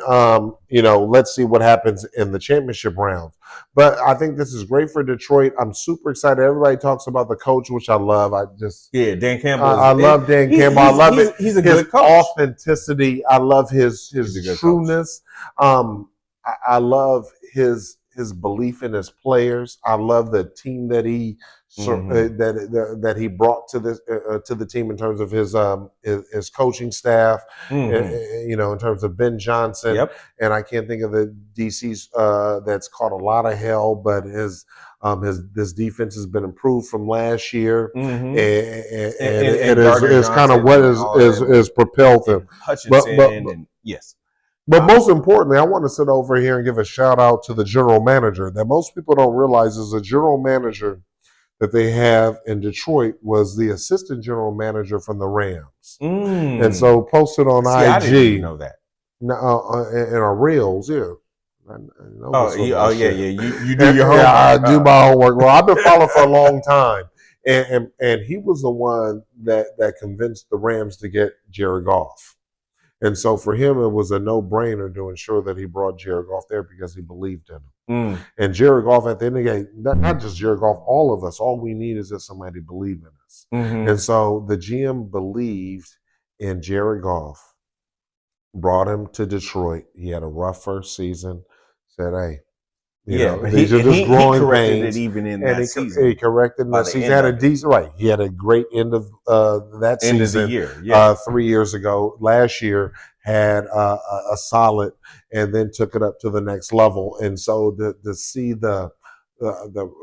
let's see what happens in the championship round. But I think this is great for Detroit. I'm super excited. Everybody talks about the coach, which I love. Dan Campbell. I love Dan Campbell. I love it. He's a good coach. Authenticity. I love his trueness. I love his belief in his players. I love the team that he that he brought to the team in terms of his coaching staff. In terms of Ben Johnson. And I can't think of the DC's that's caught a lot of hell, but this defense has been improved from last year, and it is kind of what is propelled them. Hutchinson, yes. But most importantly, I want to sit over here and give a shout out to the general manager that most people don't realize is a general manager that they have in Detroit was the assistant general manager from the Rams. And so posted on IG. I didn't even know that. In our reels, yeah. Yeah. You do your homework. Yeah, I do my homework. Well, I've been following for a long time. And he was the one that convinced the Rams to get Jared Goff. And so for him, it was a no-brainer to ensure that he brought Jared Goff there because he believed in him. And Jared Goff, at the end of the day, not just Jared Goff, all of us, all we need is that somebody believe in us. And so the GM believed in Jared Goff, brought him to Detroit. He had a rough first season, said, hey, these are just growing pains. It even in that season. He corrected in that season. He had a decent, right. He had a great end of that season. End of the year, yeah. 3 years ago. Last year had a solid, and then took it up to the next level. And so to see the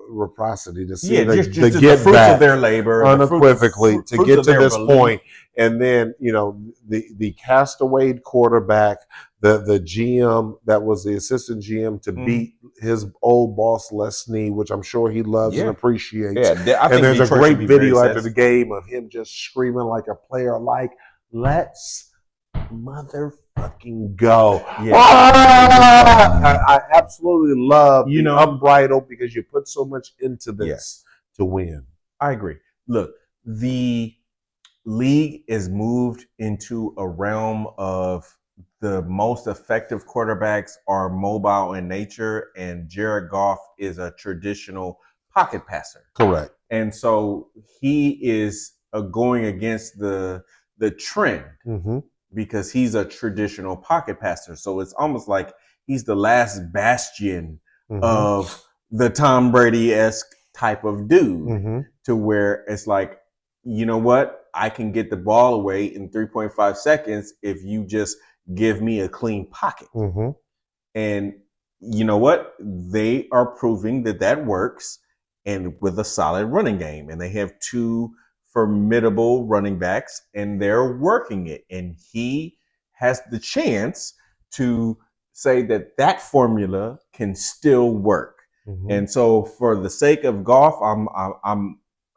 reciprocity, to see the get fruits back of their labor, unequivocally, to get to this point, and then the castaway quarterback, the GM that was the assistant GM to beat his old boss Les Snead, which I'm sure he loves and appreciates. Yeah, and there's a great video after the game of him just screaming like a player, like, let's motherfucking go. Yeah. I absolutely love unbridled, because you put so much into this to win. I agree. Look, the league is moved into a realm of the most effective quarterbacks are mobile in nature, and Jared Goff is a traditional pocket passer. Correct. And so he is going against the trend because he's a traditional pocket passer. So it's almost like he's the last bastion of the Tom Brady-esque type of dude, to where it's like, you know what? I can get the ball away in 3.5 seconds if you just give me a clean pocket. And you know what? They are proving that works, and with a solid running game. And they have two formidable running backs, and they're working it. And he has the chance to say that formula can still work. And so for the sake of Goff,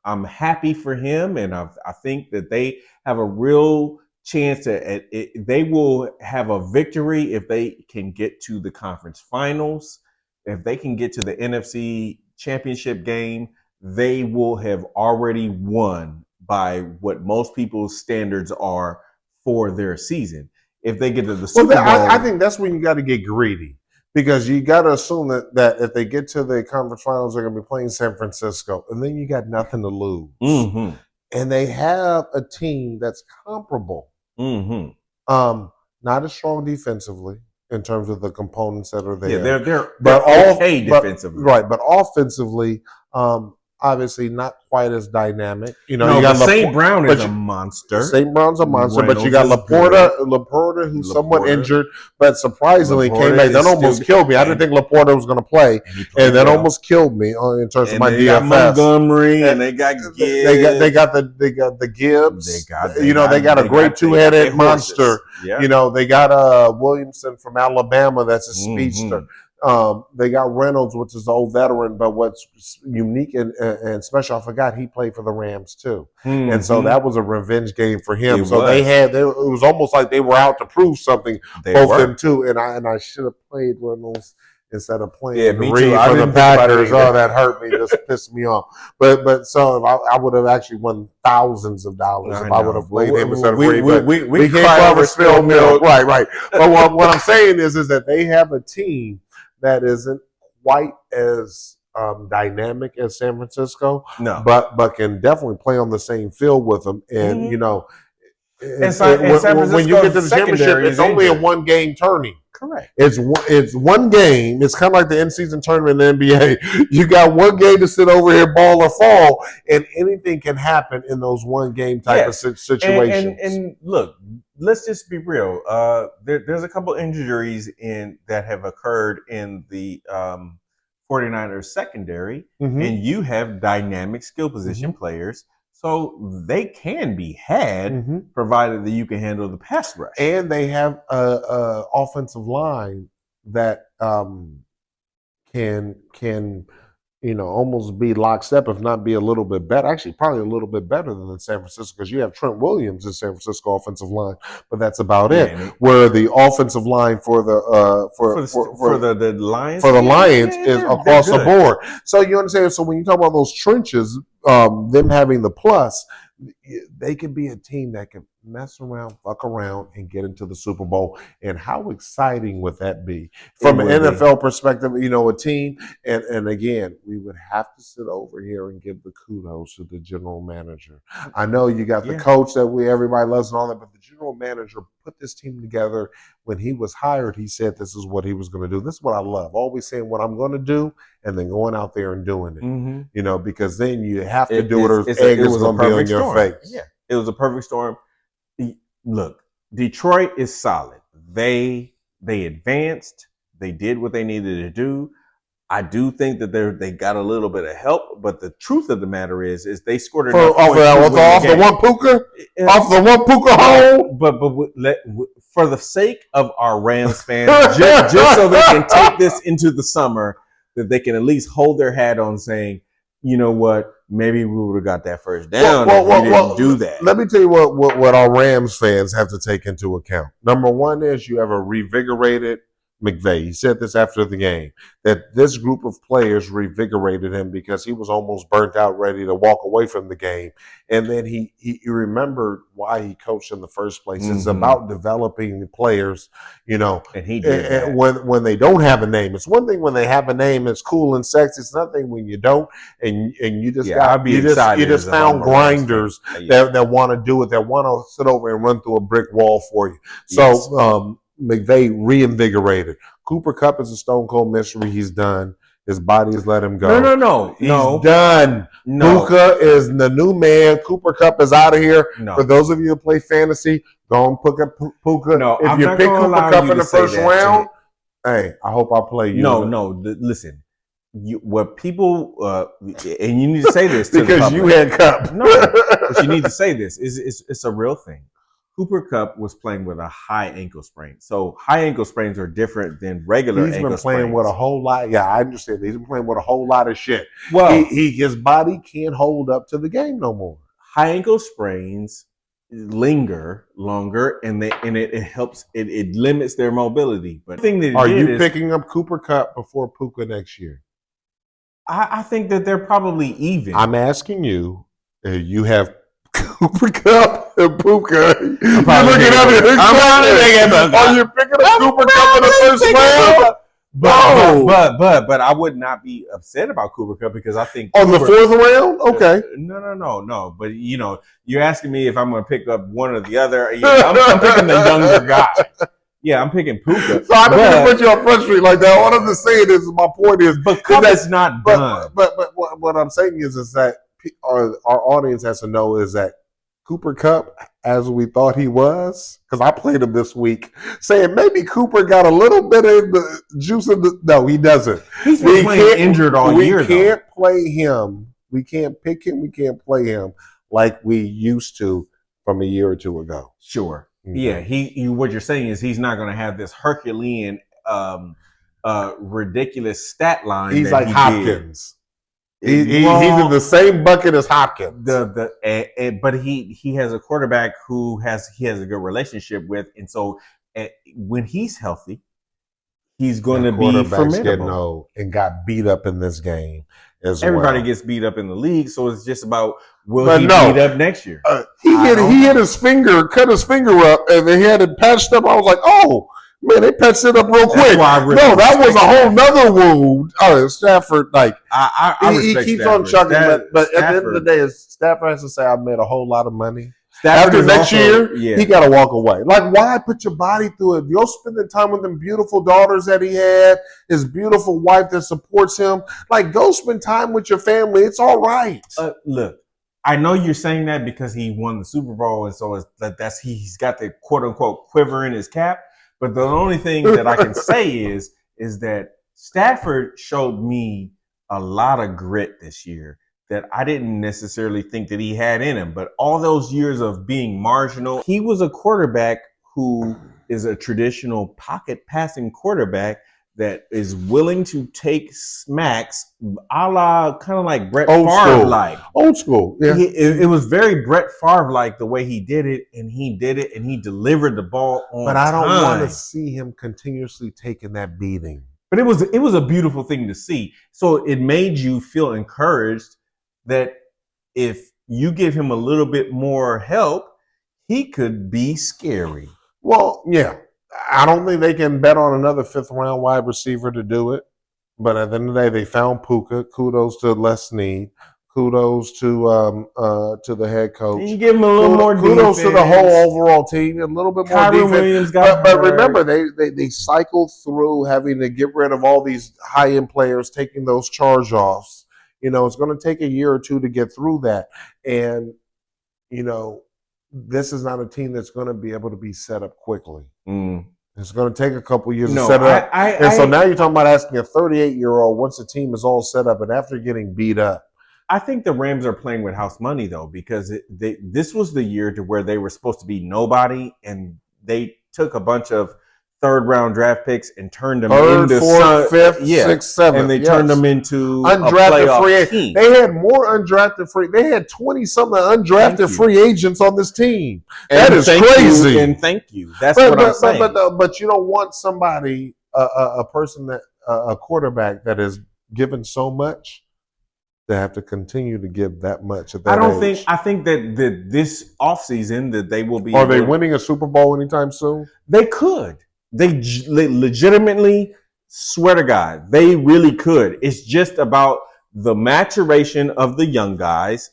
I'm happy for him, and I think that they have a real chance they will have a victory if they can get to the conference finals. If they can get to the NFC championship game, they will have already won by what most people's standards are for their season. If they get to the Super Bowl, I think that's when you got to get greedy, because you got to assume that if they get to the conference finals, they're going to be playing San Francisco, and then you got nothing to lose. And they have a team that's comparable. Not as strong defensively in terms of the components that are there. Yeah, they're okay defensively. Right, but offensively, obviously not quite as dynamic. You got St. Brown is a monster. St. Brown's a monster, but you got Laporta, who's somewhat injured, but surprisingly came back. That almost killed me. I didn't think Laporta was going to play, and that almost killed me in terms of my DFS. They got Montgomery, and they got Gibbs. They got the Gibbs. They got a great two-headed monster. Yeah. They got Williamson from Alabama. That's a speedster. They got Reynolds, which is the old veteran, but what's unique and special, I forgot he played for the Rams too. And so that was a revenge game for him. It was almost like they were out to prove something, both them too. And I should have played Reynolds instead of playing Reed for the Packers. That hurt me, just pissed me off. But so if I would have actually won thousands of dollars if I would have played him instead of Reed. We can't cover spilled milk. Right. But what I'm saying is that they have a team that isn't quite as dynamic as San Francisco, but can definitely play on the same field with them. And when you get to the championship, it's only a one-game tourney. Correct. It's one game. It's kind of like the in-season tournament in the NBA. You got one game to sit over here, ball or fall, and anything can happen in those one-game type of situations. And look, let's just be real. There's a couple injuries that have occurred in the 49ers secondary, and you have dynamic skill position players. So they can be had, provided that you can handle the pass rush. And they have a offensive line that can almost be lockstep, if not be a little bit better. Actually, probably a little bit better than San Francisco, because you have Trent Williams in San Francisco offensive line, but that's about it. Where the offensive line for the Lions is across the board. So you understand. So when you talk about those trenches, them having the plus, they could be a team that can mess around, fuck around, and get into the Super Bowl. And how exciting would that be from an NFL perspective? A team, and again, we would have to sit over here and give the kudos to the general manager. I know you got the coach that everybody loves and all that, but the general manager put this team together. When he was hired, he said this is what he was going to do. This is what I love. Always saying what I'm going to do, and then going out there and doing it. Because then you have to do it, or egg is going to be on your face. Yeah, it was a perfect storm. Look, Detroit is solid. They advanced. They did what they needed to do. I do think that they got a little bit of help, but the truth of the matter is they scored enough points off the one Puka hole. But for the sake of our Rams fans, just so they can take this into the summer, that they can at least hold their hat on, saying, you know what, maybe we would have got that first down if we didn't do that. Let me tell you what our Rams fans have to take into account. Number one is you have a revigorated McVay. He said this after the game, that this group of players revigorated him because he was almost burnt out, ready to walk away from the game. And then he remembered why he coached in the first place. It's about developing the players, And he did that. when they don't have a name. It's one thing when they have a name, it's cool and sexy. It's another thing when you don't, and you just found grinders that want to do it, that want to sit over and run through a brick wall for you. So McVay reinvigorated. Cooper Kupp is a stone cold mystery. He's done. His body has let him go. No. He's done. No. Puka is the new man. Cooper Kupp is out of here. No. For those of you who play fantasy, go and pick up Puka. No, if you pick Cooper Kupp in the first round, hey, I hope I play you. Listen. What people and you need to say this to because you had Kupp. No, but you need to say this. It's a real thing. Cooper Kupp was playing with a high ankle sprain. So high ankle sprains are different than regular ankle sprains. He's been playing with a whole lot. Yeah, I understand. He's been playing with a whole lot of shit. Well, his body can't hold up to the game no more. High ankle sprains linger longer, and it helps. It limits their mobility. But the thing that are you picking up Cooper Kupp before Puka next year? I think that they're probably even. I'm asking you. You have Cooper Kupp and Puka. You're looking at me. Are you picking up Cooper Kupp in the first round? But I would not be upset about Cooper Kupp because I think on the fourth round. Okay. No. But you're asking me if I'm going to pick up one or the other. I'm picking the younger guy. Yeah, I'm picking Puka. So I don't mean to put you on Front Street like that. What I'm just saying is, my point is, but Kupp is not done. But what I'm saying is that our audience has to know is that Cooper Kupp, as we thought he was, because I played him this week, saying maybe Cooper got a little bit of the juice of the. No, he doesn't. He's been playing injured all year. We can't play him. We can't pick him. We can't play him like we used to from a year or two ago. Sure. Yeah, what you're saying is he's not going to have this Herculean, ridiculous stat line. He's like Hopkins. He's in the same bucket as Hopkins. But he has a quarterback who he has a good relationship with, and so when he's healthy, he's going to be formidable. Getting old and got beat up in this game. Everybody gets beat up in the league, so it's just about will he beat up next year? He hit his finger, cut his finger up, and they had it patched up. I was like, oh man, they patched it up real quick. That was a whole nother wound. Stafford, he keeps on chugging, but at the end of the day, Stafford has to say, I made a whole lot of money. After next year, he got to walk away. Like, why put your body through it? You're spending time with them beautiful daughters that he had, his beautiful wife that supports him. Like, go spend time with your family. It's all right. Look, I know you're saying that because he won the Super Bowl, and so he's got the quote unquote quiver in his cap. But the only thing that I can say is that Stafford showed me a lot of grit this year. that I didn't necessarily think that he had in him. But all those years of being marginal, he was a quarterback who is a traditional pocket passing quarterback that is willing to take smacks, a la kind of like Brett Favre-like. Old school. Yeah. It was very Brett Favre-like the way he did it, and he delivered the ball on time. But I don't want to see him continuously taking that beating. But it was a beautiful thing to see. So it made you feel encouraged that if you give him a little bit more help, he could be scary. Well, yeah. I don't think they can bet on another 5th-round wide receiver to do it. But at the end of the day, they found Puka. Kudos to Les Snead. Kudos to the head coach. You give him a little more kudos defense. To the whole overall team. A little bit more defense. Williams but remember, they cycled through having to get rid of all these high-end players, taking those charge-offs. It's going to take a year or two to get through that. And, this is not a team that's going to be able to be set up quickly. It's going to take a couple years to set it up. So now you're talking about asking a 38-year-old once the team is all set up and after getting beat up. I think the Rams are playing with house money, though, because this was the year to where they were supposed to be nobody, and they took a bunch of 3rd-round draft picks and turned them into 4th, 5th, 6th, 7th. And they turned them into undrafted free agents. They had more undrafted free. They had 20-something undrafted free agents on this team. That is crazy. And thank you. That's what I'm saying. But you don't want somebody, a person that a quarterback that is given so much to have to continue to give that much at that age. I think that this offseason that they will be. Are they winning a Super Bowl anytime soon? They could. They legitimately, swear to God, they really could. It's just about the maturation of the young guys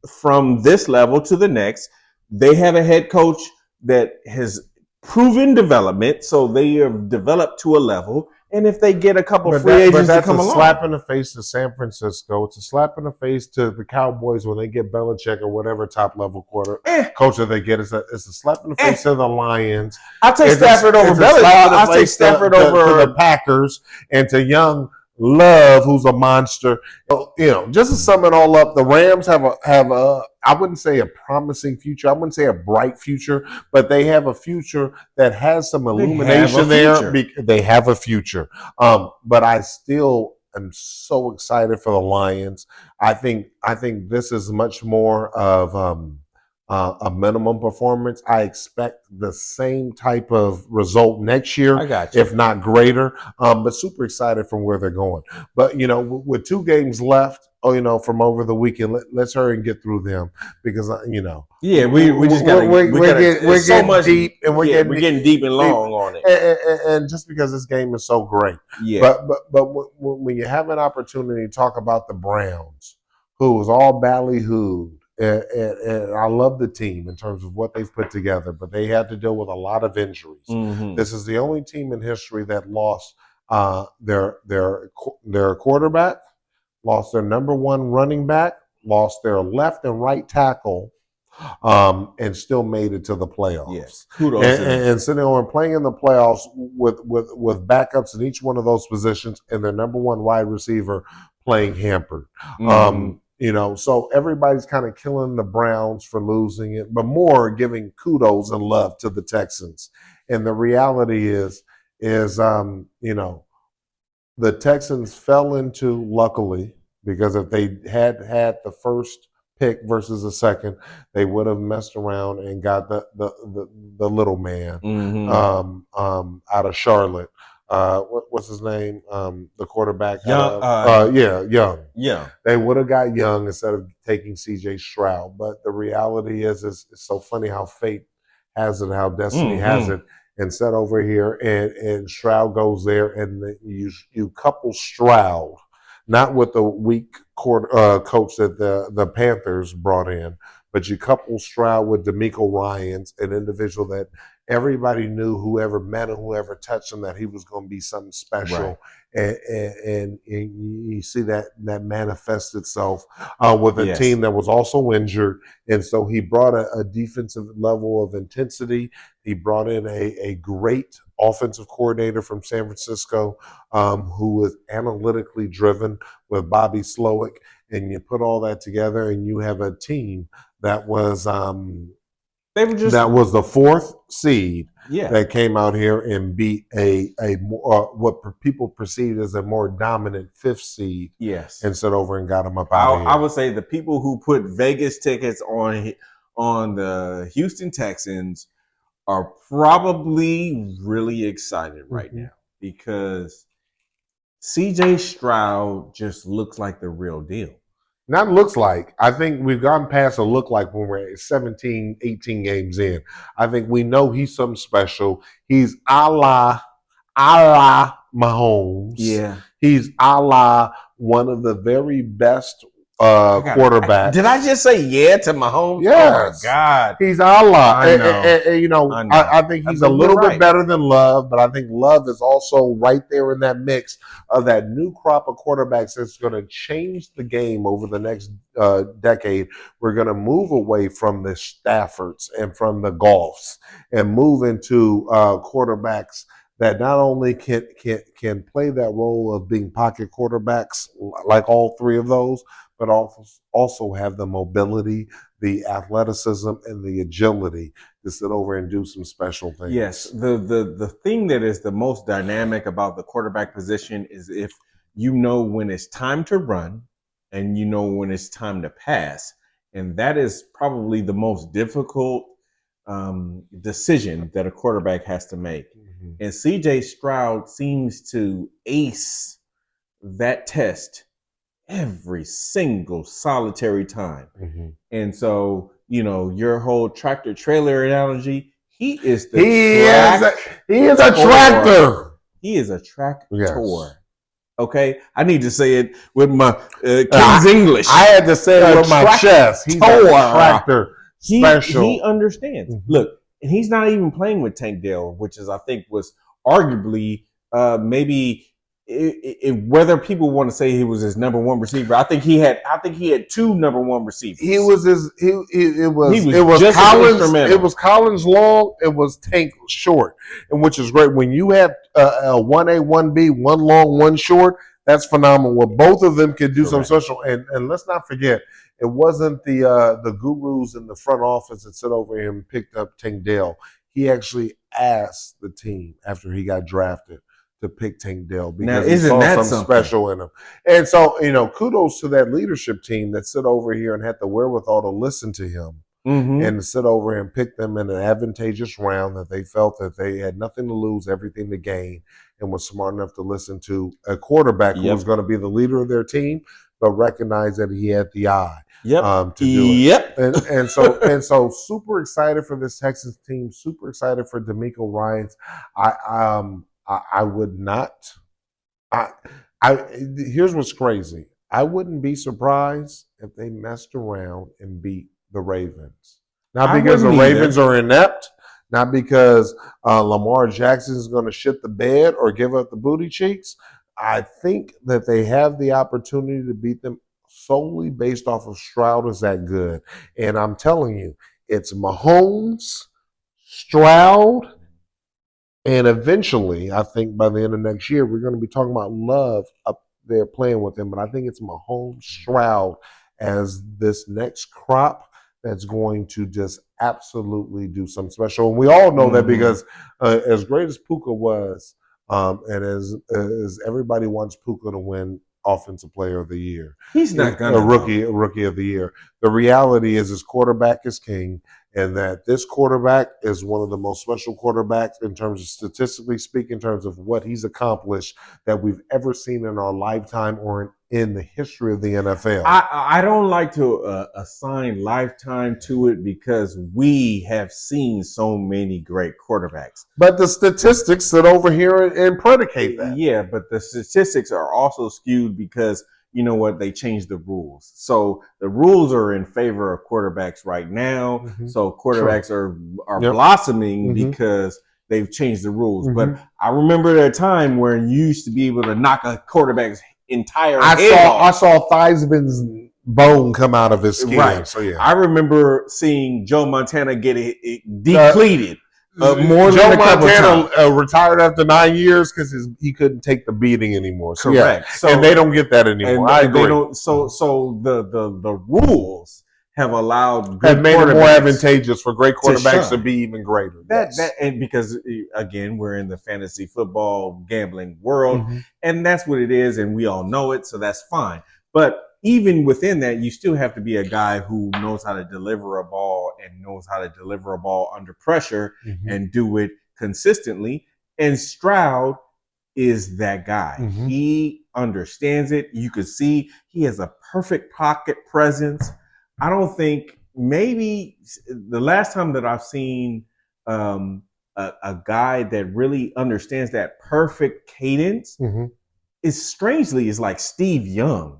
from this level to the next. They have a head coach that has proven development, so they have developed to a level. And if they get a couple free agents to come along. That's a slap in the face to San Francisco. It's a slap in the face to the Cowboys when they get Belichick or whatever top-level coach that they get. It's a slap in the face to the Lions. I'll take Stafford over Belichick. I'll take Stafford over the Packers and to young Love, who's a monster. Just to sum it all up, the Rams have a I wouldn't say a promising future. I wouldn't say a bright future, but they have a future that has some illumination there. They have a future. But I still am so excited for the Lions. I think this is much more of a minimum performance. I expect the same type of result next year, if not greater. But super excited from where they're going. But with 2 games left, from over the weekend, let's hurry and get through them because Yeah, we just got we're so getting much deep, and we're getting deep and long on it. And just because this game is so great, But when you have an opportunity to talk about the Browns, who was all ballyhooed. And I love the team in terms of what they've put together, but they had to deal with a lot of injuries. Mm-hmm. This is the only team in history that lost their quarterback, lost their number 1 running back, lost their left and right tackle, and still made it to the playoffs. Yes, kudos. And sitting over and playing in the playoffs with backups in each one of those positions, and their number 1 wide receiver playing hampered. Mm-hmm. So everybody's kind of killing the Browns for losing it, but more giving kudos and love to the Texans. And the reality is, the Texans fell into, luckily, because if they had the first pick versus the second, they would have messed around and got the little man out of Charlotte. What's his name? The quarterback. Young. Young. Yeah. They would have got Young instead of taking C.J. Stroud. But the reality is it's so funny how fate has it, how destiny has it. And set over here, and Stroud goes there, and you couple Stroud, not with the weak coach that the Panthers brought in, but you couple Stroud with DeMeco Ryans, an individual that everybody knew, whoever met him, whoever touched him, that he was going to be something special. Right. And you see that manifest itself with a team that was also injured. And so he brought a defensive level of intensity. He brought in a great offensive coordinator from San Francisco who was analytically driven with Bobby Slowick. and you put all that together, and you have a team that was that was the 4th seed yeah. that came out here and beat what people perceived as a more dominant 5th seed. Yes, and sit over and got them up out of here. I would say the people who put Vegas tickets on the Houston Texans are probably really excited right now because CJ Stroud just looks like the real deal. Not looks like. I think we've gone past a look like when we're 17, 18 games in. I think we know he's something special. He's a la Mahomes. Yeah. He's a la one of the very best quarterbacks. Did I just say yeah to Mahomes? Yes. Oh, my God. He's a la. I know. I think he's a little bit better than Love, but I think Love is also right there in that mix of that new crop of quarterbacks that's going to change the game over the next decade. We're going to move away from the Staffords and from the Goffs and move into quarterbacks that not only can play that role of being pocket quarterbacks like all 3 of those, but also have the mobility, the athleticism, and the agility to sit over and do some special things. Yes, the thing that is the most dynamic about the quarterback position is if you know when it's time to run and you know when it's time to pass. And that is probably the most difficult decision that a quarterback has to make. And CJ Stroud seems to ace that test every single solitary time. And so, your whole tractor trailer analogy, he is a tractor. He is a tractor. Yes. Okay, I need to say it with my King's English. I had to say it with my chest. He's a tractor special. He understands. Look, and he's not even playing with Tank Dell, which is, I think, was arguably maybe whether people want to say he was his number 1 receiver. I think he had 2 number 1 receivers. It was Collins long, it was Tank short, and which is great. When you have a 1A, 1B, one long, one short, that's phenomenal. Well, both of them can do something special. And let's not forget, it wasn't the gurus in the front office that sit over him and picked up Tank Dell. He actually asked the team after he got drafted to pick Tank Dell because he saw something special in him. And so, kudos to that leadership team that sit over here and had the wherewithal to listen to him and to sit over and pick them in an advantageous round that they felt that they had nothing to lose, everything to gain, and was smart enough to listen to a quarterback who was going to be the leader of their team, but recognize that he had the eye to do it. And so super excited for this Texans team, super excited for DeMeco Ryans. I would not. Here's what's crazy. I wouldn't be surprised if they messed around and beat the Ravens. Not because the Ravens are inept, not because Lamar Jackson is going to shit the bed or give up the booty cheeks. I think that they have the opportunity to beat them solely based off of Stroud is that good. And I'm telling you, it's Mahomes, Stroud, and eventually, I think by the end of next year, we're going to be talking about Love up there playing with him. But I think it's Mahomes, Stroud as this next crop that's going to just absolutely do something special. And we all know that because as great as Puka was, and as everybody wants Puka to win Offensive Player of the Year, he's not going to rookie of the year. The reality is his quarterback is king, and that this quarterback is one of the most special quarterbacks in terms of statistically speaking, in terms of what he's accomplished that we've ever seen in our lifetime or in the history of the NFL. I don't like to assign lifetime to it because we have seen so many great quarterbacks. But the statistics sit over here and predicate that. Yeah, but the statistics are also skewed because you know what? They changed the rules. So the rules are in favor of quarterbacks right now. So quarterbacks are blossoming because they've changed the rules. But I remember at a time where you used to be able to knock a quarterback's entire head off. I saw Theismann's bone come out of his skin. Right. So yeah. I remember seeing Joe Montana get it depleted. more Joe than a couple Montana retired after 9 years because he couldn't take the beating anymore. So, correct. Yeah. So, and they don't get that anymore. I agree. They don't. So the rules have allowed have made it more advantageous for great quarterbacks to be even greater. And because again, we're in the fantasy football gambling world, and that's what it is, and we all know it, so that's fine. But even within that, you still have to be a guy who knows how to deliver a ball and knows how to deliver a ball under pressure and do it consistently. And Stroud is that guy. He understands it. You could see he has a perfect pocket presence. I don't think maybe the last time that I've seen a guy that really understands that perfect cadence is like Steve Young.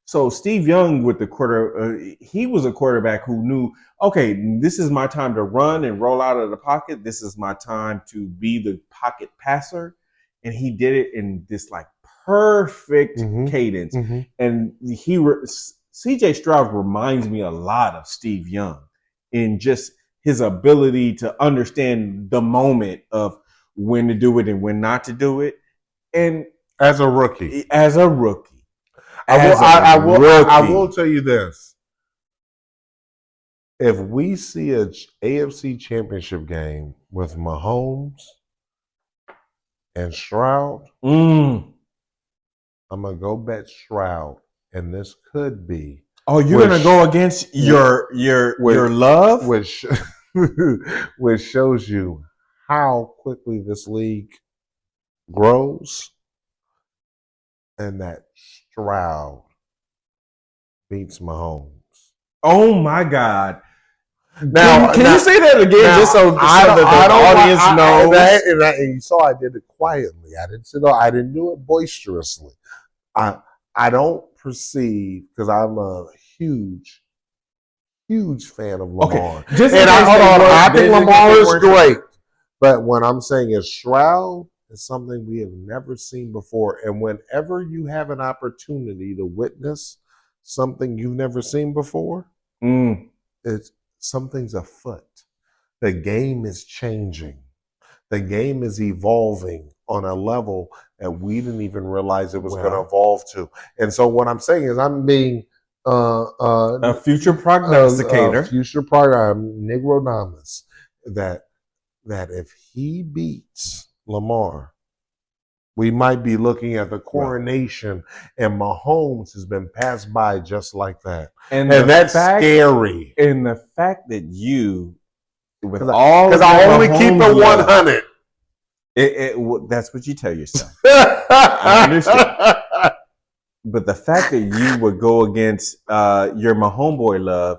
So Steve Young with the he was a quarterback who knew, okay, this is my time to run and roll out of the pocket. This is my time to be the pocket passer. And he did it in this like perfect cadence. And CJ Stroud reminds me a lot of Steve Young in just his ability to understand the moment of when to do it and when not to do it. And as a rookie, I will tell you this. If we see a AFC championship game with Mahomes and Stroud, I'm going to go bet Stroud. And this could be. Oh, you're going to go against your love? Which shows you how quickly this league grows. And that Stroud beats Mahomes. Oh my God! Now, can you say that again, just so the audience knows? And you saw I did it quietly. I didn't do it boisterously. I don't perceive, because I'm a huge fan of Lamar. Okay. I think Lamar is great, but what I'm saying is Stroud is something we have never seen before. And whenever you have an opportunity to witness something you've never seen before, it's something's afoot. The game is changing. The game is evolving on a level that we didn't even realize it was going to evolve to. And so what I'm saying is I'm being a future prognosticator. Negronomus, that if he beats Lamar, we might be looking at the coronation, and Mahomes has been passed by just like that. And that's scary. And the fact that you, because I only keep it 100. That's what you tell yourself. I understand. But the fact that you would go against your Mahomeboy love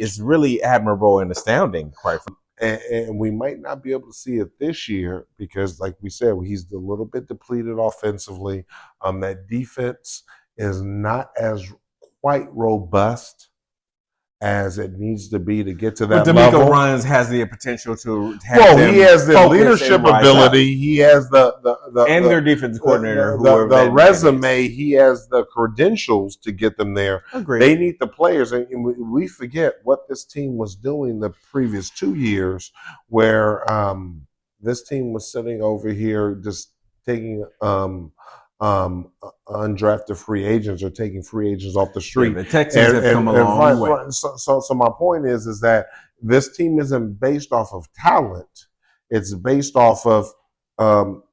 is really admirable and astounding, quite frankly. And we might not be able to see it this year because, like we said, he's a little bit depleted offensively. That defense is not as quite robust as it needs to be to get to that level. DeMeco Ryans has the potential to have he has the leadership ability. He has their defense coordinator, the resume. He has the credentials to get them there. Agreed. They need the players, and we forget what this team was doing the previous 2 years, where this team was sitting over here just taking undrafted free agents or taking free agents off the street. The Texans have come a long way. So my point is that this team isn't based off of talent. It's based off of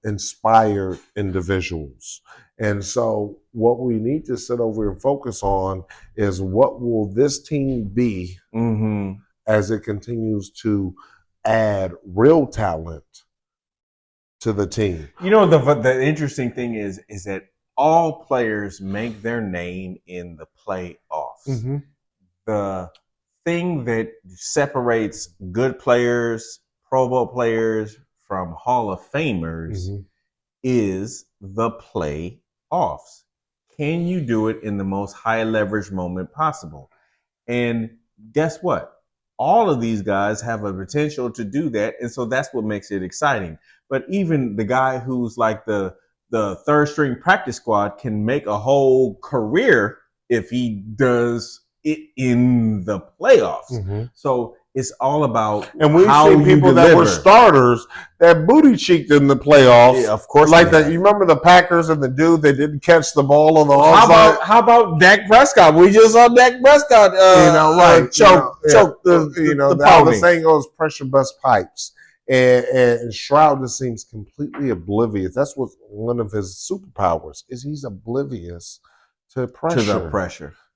inspired individuals. And so what we need to sit over and focus on is what will this team be as it continues to add real talent to the team. You know, the interesting thing is that all players make their name in the playoffs. The thing that separates good players, Pro Bowl players from Hall of Famers is the playoffs. Can you do it in the most high leverage moment possible? And guess what? All of these guys have a potential to do that, and so that's what makes it exciting. But even the guy who's like the third string practice squad can make a whole career if he does it in the playoffs. So it's all about and we've how seen people that were starters that booty cheeked in the playoffs. Yeah, of course, like that. You remember the Packers and the dude that didn't catch the ball on the onside? How about Dak Prescott? We just saw Dak Prescott, choke the how the saying goes, pressure bust pipes. And Stroud just seems completely oblivious. That's what one of his superpowers is. He's oblivious to pressure.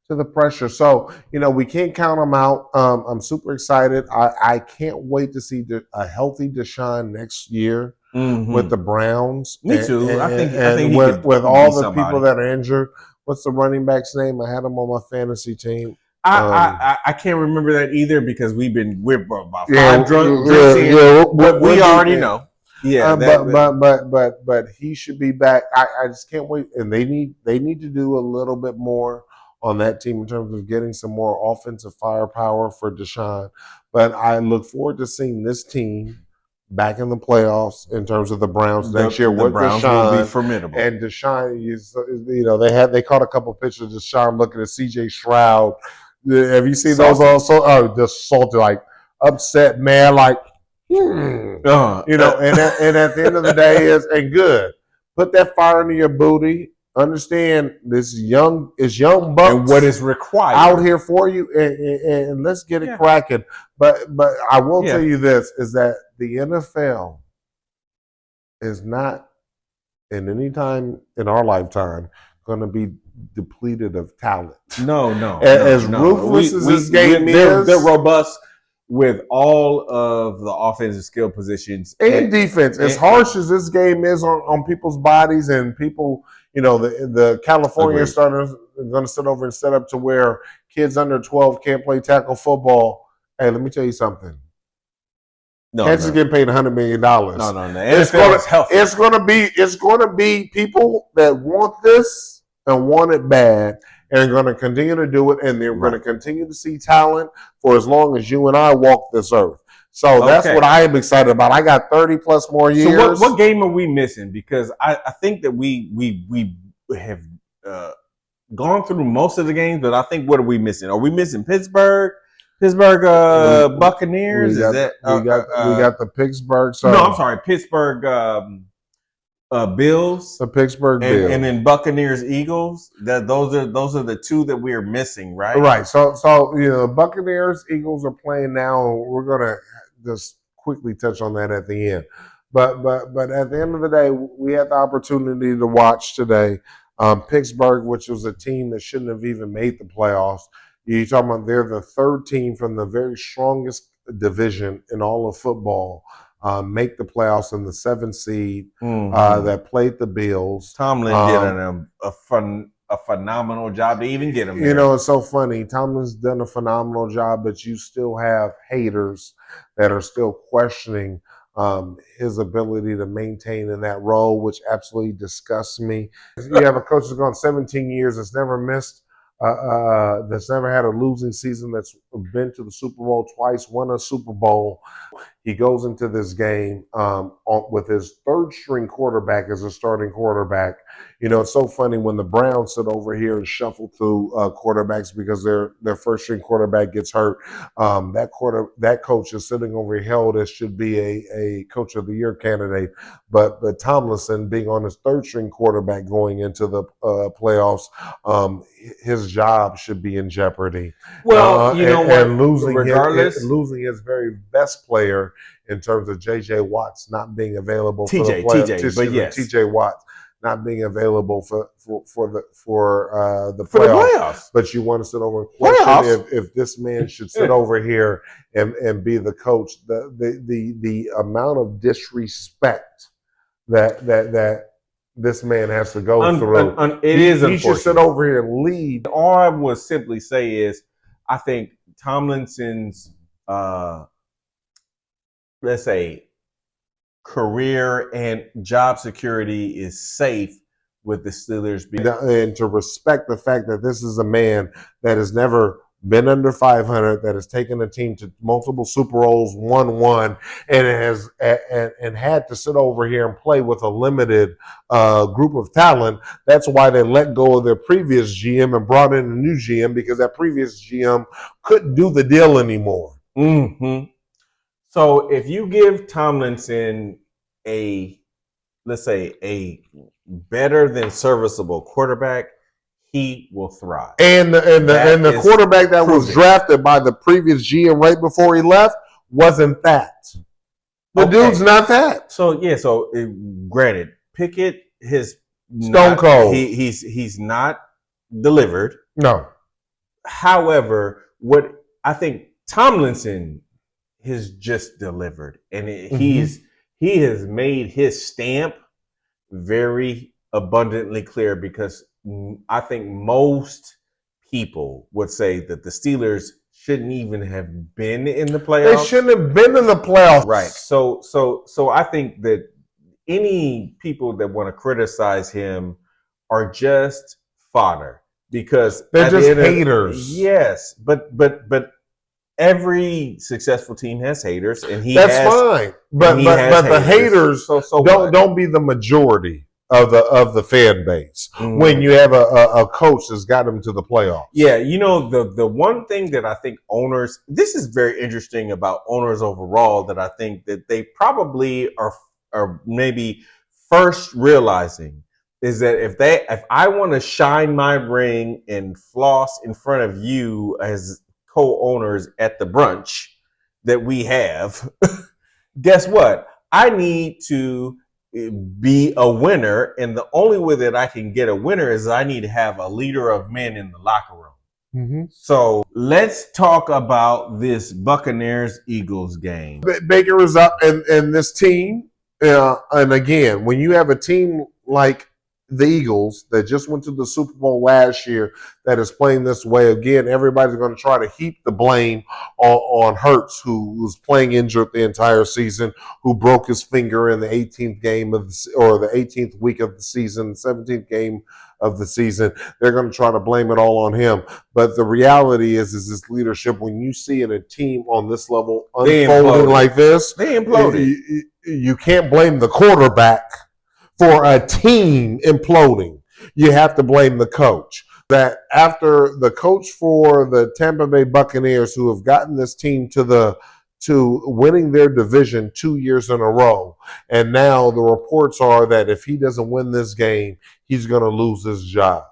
To the pressure. So, we can't count him out. I'm super excited. I can't wait to see a healthy Deshaun next year with the Browns. Me too. I think with all the people that are injured. What's the running back's name? I had him on my fantasy team. I can't remember that either because we're about 5 drinks in, but we already know. Yeah, but he should be back. I just can't wait, and they need to do a little bit more on that team in terms of getting some more offensive firepower for Deshaun. But I look forward to seeing this team back in the playoffs in terms of the Browns next year. The Browns will be formidable. And Deshaun is, they caught a couple pictures of Deshaun looking at C.J. Stroud. Have you seen those also? Oh, just salty, like upset, man, like, and at the end of the day and good. Put that fire into your booty. Understand this young bucks and what is required out here for you, and let's get it cracking. But I will tell you this is that the NFL is not in any time in our lifetime going to be depleted of talent. No. As ruthless as this game is, they're robust with all of the offensive skill positions and defense. As harsh as this game is on people's bodies and people, the California starters are going to sit over and set up to where kids under 12 can't play tackle football. Hey, let me tell you something. Kansas is getting paid $100 million. No. It's going to be people that want this and want it bad and are going to continue to do it, and they're going to continue to see talent for as long as you and I walk this earth. So that's what I am excited about. I got 30 plus more years. So what game are we missing? Because I think that we have gone through most of the games, but I think what are we missing? Are we missing Pittsburgh Buccaneers? We got the Pittsburgh. So. No, I'm sorry, Pittsburgh Bills. The Pittsburgh Bills, and then Buccaneers Eagles. Those are the two that we are missing, right? Right. So Buccaneers Eagles are playing now, and we're gonna just quickly touch on that at the end. But at the end of the day, we had the opportunity to watch today Pittsburgh, which was a team that shouldn't have even made the playoffs. You're talking about they're the third team from the very strongest division in all of football. Make the playoffs in the 7th seed that played the Bills. Tomlin did a phenomenal job to even get them there. It's so funny. Tomlin's done a phenomenal job, but you still have haters that are still questioning his ability to maintain in that role, which absolutely disgusts me. You have a coach that's gone 17 years, that's never missed, that's never had a losing season, that's been to the Super Bowl twice, won a Super Bowl. He goes into this game with his third-string quarterback as a starting quarterback. It's so funny when the Browns sit over here and shuffle through quarterbacks because their first-string quarterback gets hurt. That coach is sitting over here held as should be a Coach of the Year candidate. But Tomlinson, being on his third-string quarterback going into the playoffs, his job should be in jeopardy. Well, and losing his very best player in terms of J.J. Watts not being available for the playoffs. T.J. Watts not being available for the playoffs. But you want to sit over and question if this man should sit over here and be the coach. The amount of disrespect that this man has to go through. He should sit over here and lead. All I would simply say is I think Tomlinson's let's say career and job security is safe with the Steelers. And to respect the fact that this is a man that has never been under 500, that has taken a team to multiple Super Bowls, won one, and has and had to sit over here and play with a limited group of talent. That's why they let go of their previous GM and brought in a new GM, because that previous GM couldn't do the deal anymore. Mm-hmm. So if you give Tomlinson let's say a better than serviceable quarterback, he will thrive. And the quarterback that was drafted by the previous GM right before he left wasn't that. The dude's not that. So granted, Pickett Stone cold. He's not delivered. No. However, what I think Tomlinson has just delivered, and he has made his stamp very abundantly clear, because I think most people would say that the Steelers shouldn't even have been in the playoffs. They shouldn't have been in the playoffs. Right. So I think that any people that want to criticize him are just fodder, because they're just haters. Yes, but every successful team has haters, and that's fine. But the haters don't be the majority of the fan base when you have a coach that's got them to the playoffs. Yeah, the one thing that I think owners, this is very interesting about owners overall, that I think that they probably are maybe first realizing, is that if I want to shine my ring and floss in front of you as co-owners at the brunch that we have, guess what? I need to be a winner, and the only way that I can get a winner is I need to have a leader of men in the locker room. Mm-hmm. So let's talk about this Buccaneers-Eagles game. Baker is up, and this team, and again, when you have a team like the Eagles that just went to the Super Bowl last year that is playing this way, again, everybody's going to try to heap the blame on Hurts, who was playing injured the entire season, who broke his finger in the 18th game the 18th week of the season, the 17th game of the season. They're going to try to blame it all on him. But the reality is this leadership, when you see in a team on this level unfolding like this, they imploded. You can't blame the quarterback for a team imploding. You have to blame the coach. That after the coach for the Tampa Bay Buccaneers, who have gotten this team to winning their division 2 years in a row, and now the reports are that if he doesn't win this game, he's going to lose his job.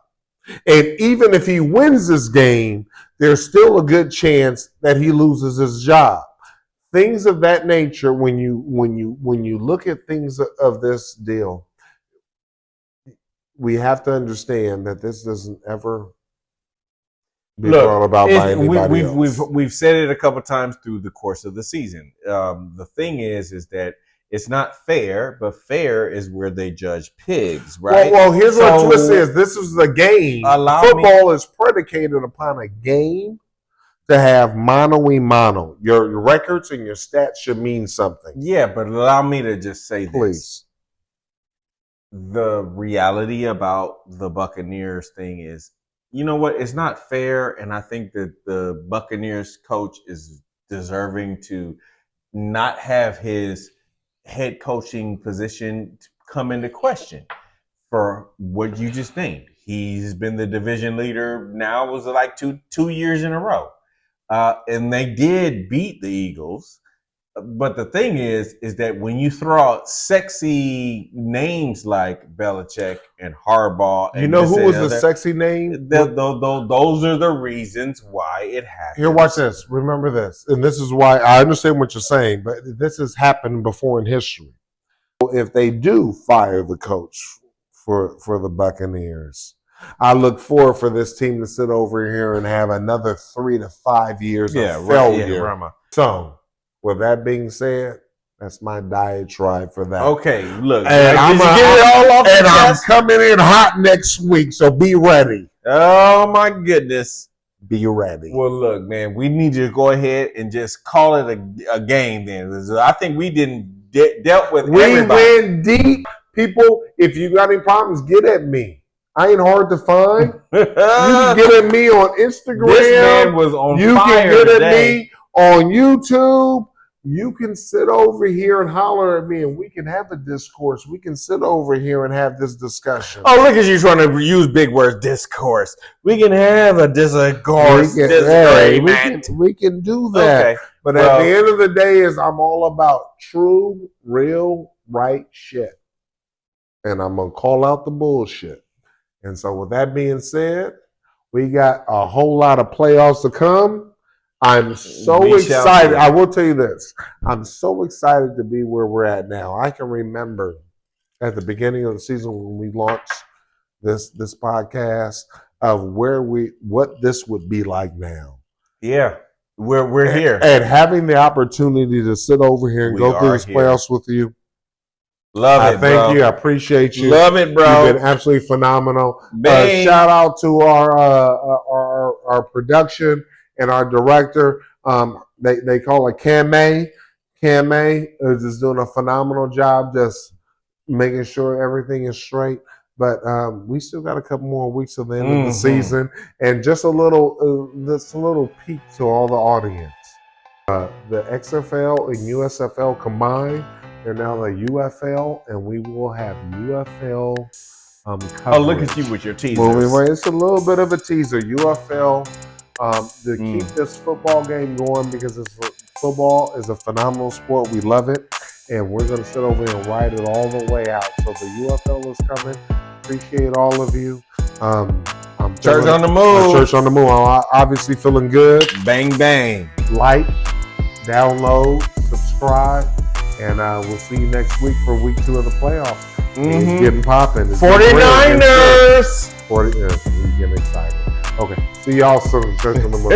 And even if he wins this game, there's still a good chance that he loses his job. Things of that nature, when you look at things of this deal, we have to understand that this doesn't ever be brought about by anybody else. We've said it a couple times through the course of the season. The thing is that it's not fair, but fair is where they judge pigs, right? Well, here's what twist is. This is the game. Football is predicated upon a game to have mano-y-mano. Your records and your stats should mean something. Yeah, but allow me to just say this. Please. The reality about the Buccaneers thing is, you know what? It's not fair, and I think that the Buccaneers coach is deserving to not have his head coaching position come into question for what you just named. He's been the division leader now, was like two years in a row. And they did beat the Eagles. But the thing is that when you throw out sexy names like Belichick and Harbaugh, and you know who was the sexy name? Those are the reasons why it happened. Here, watch this. Remember this. And this is why I understand what you're saying, but this has happened before in history. If they do fire the coach for the Buccaneers, I look forward for this team to sit over here and have another 3 to 5 years of failure. So, with that being said, that's my diatribe for that. Okay, look, and I'm coming in hot next week, so be ready. Oh my goodness, be ready. Well, look, man, we need you to go ahead and just call it a game. Then I think we didn't dealt with. We went deep, people. If you got any problems, get at me. I ain't hard to find. You can get at me on Instagram. This man was on fire. You can get at me on YouTube. You can sit over here and holler at me, and we can have a discourse. We can sit over here and have this discussion. Oh, look at you trying to use big words, discourse. We can have a discourse. We can do that. Okay. But at the end of the day, I'm all about true, real, right shit. And I'm going to call out the bullshit. And so with that being said, we got a whole lot of playoffs to come. I'm so excited. I will tell you this. I'm so excited to be where we're at now. I can remember at the beginning of the season when we launched this podcast of what this would be like now. Yeah. We're here. And having the opportunity to sit over here and go through this playoffs with you. Love it, bro. Thank you. I appreciate you. Love it, bro. You've been absolutely phenomenal. Shout out to our production and our director. They call it Cam-May. Cam-May is just doing a phenomenal job just making sure everything is straight. But we still got a couple more weeks to the end of the season. And just a little peek to all the audience. The XFL and USFL combined, they're now the UFL, and we will have UFL coverage. Oh, look at you with your teasers. It's a little bit of a teaser. UFL to keep this football game going because football is a phenomenal sport. We love it, and we're going to sit over and ride it all the way out. So the UFL is coming. Appreciate all of you. Church on the move. Church on the move. I'm obviously feeling good. Bang, bang. Like, download, subscribe. And we'll see you next week for week 2 of the playoffs. It's getting popping. 49ers! We're getting excited. Okay. See y'all soon. Church on the move.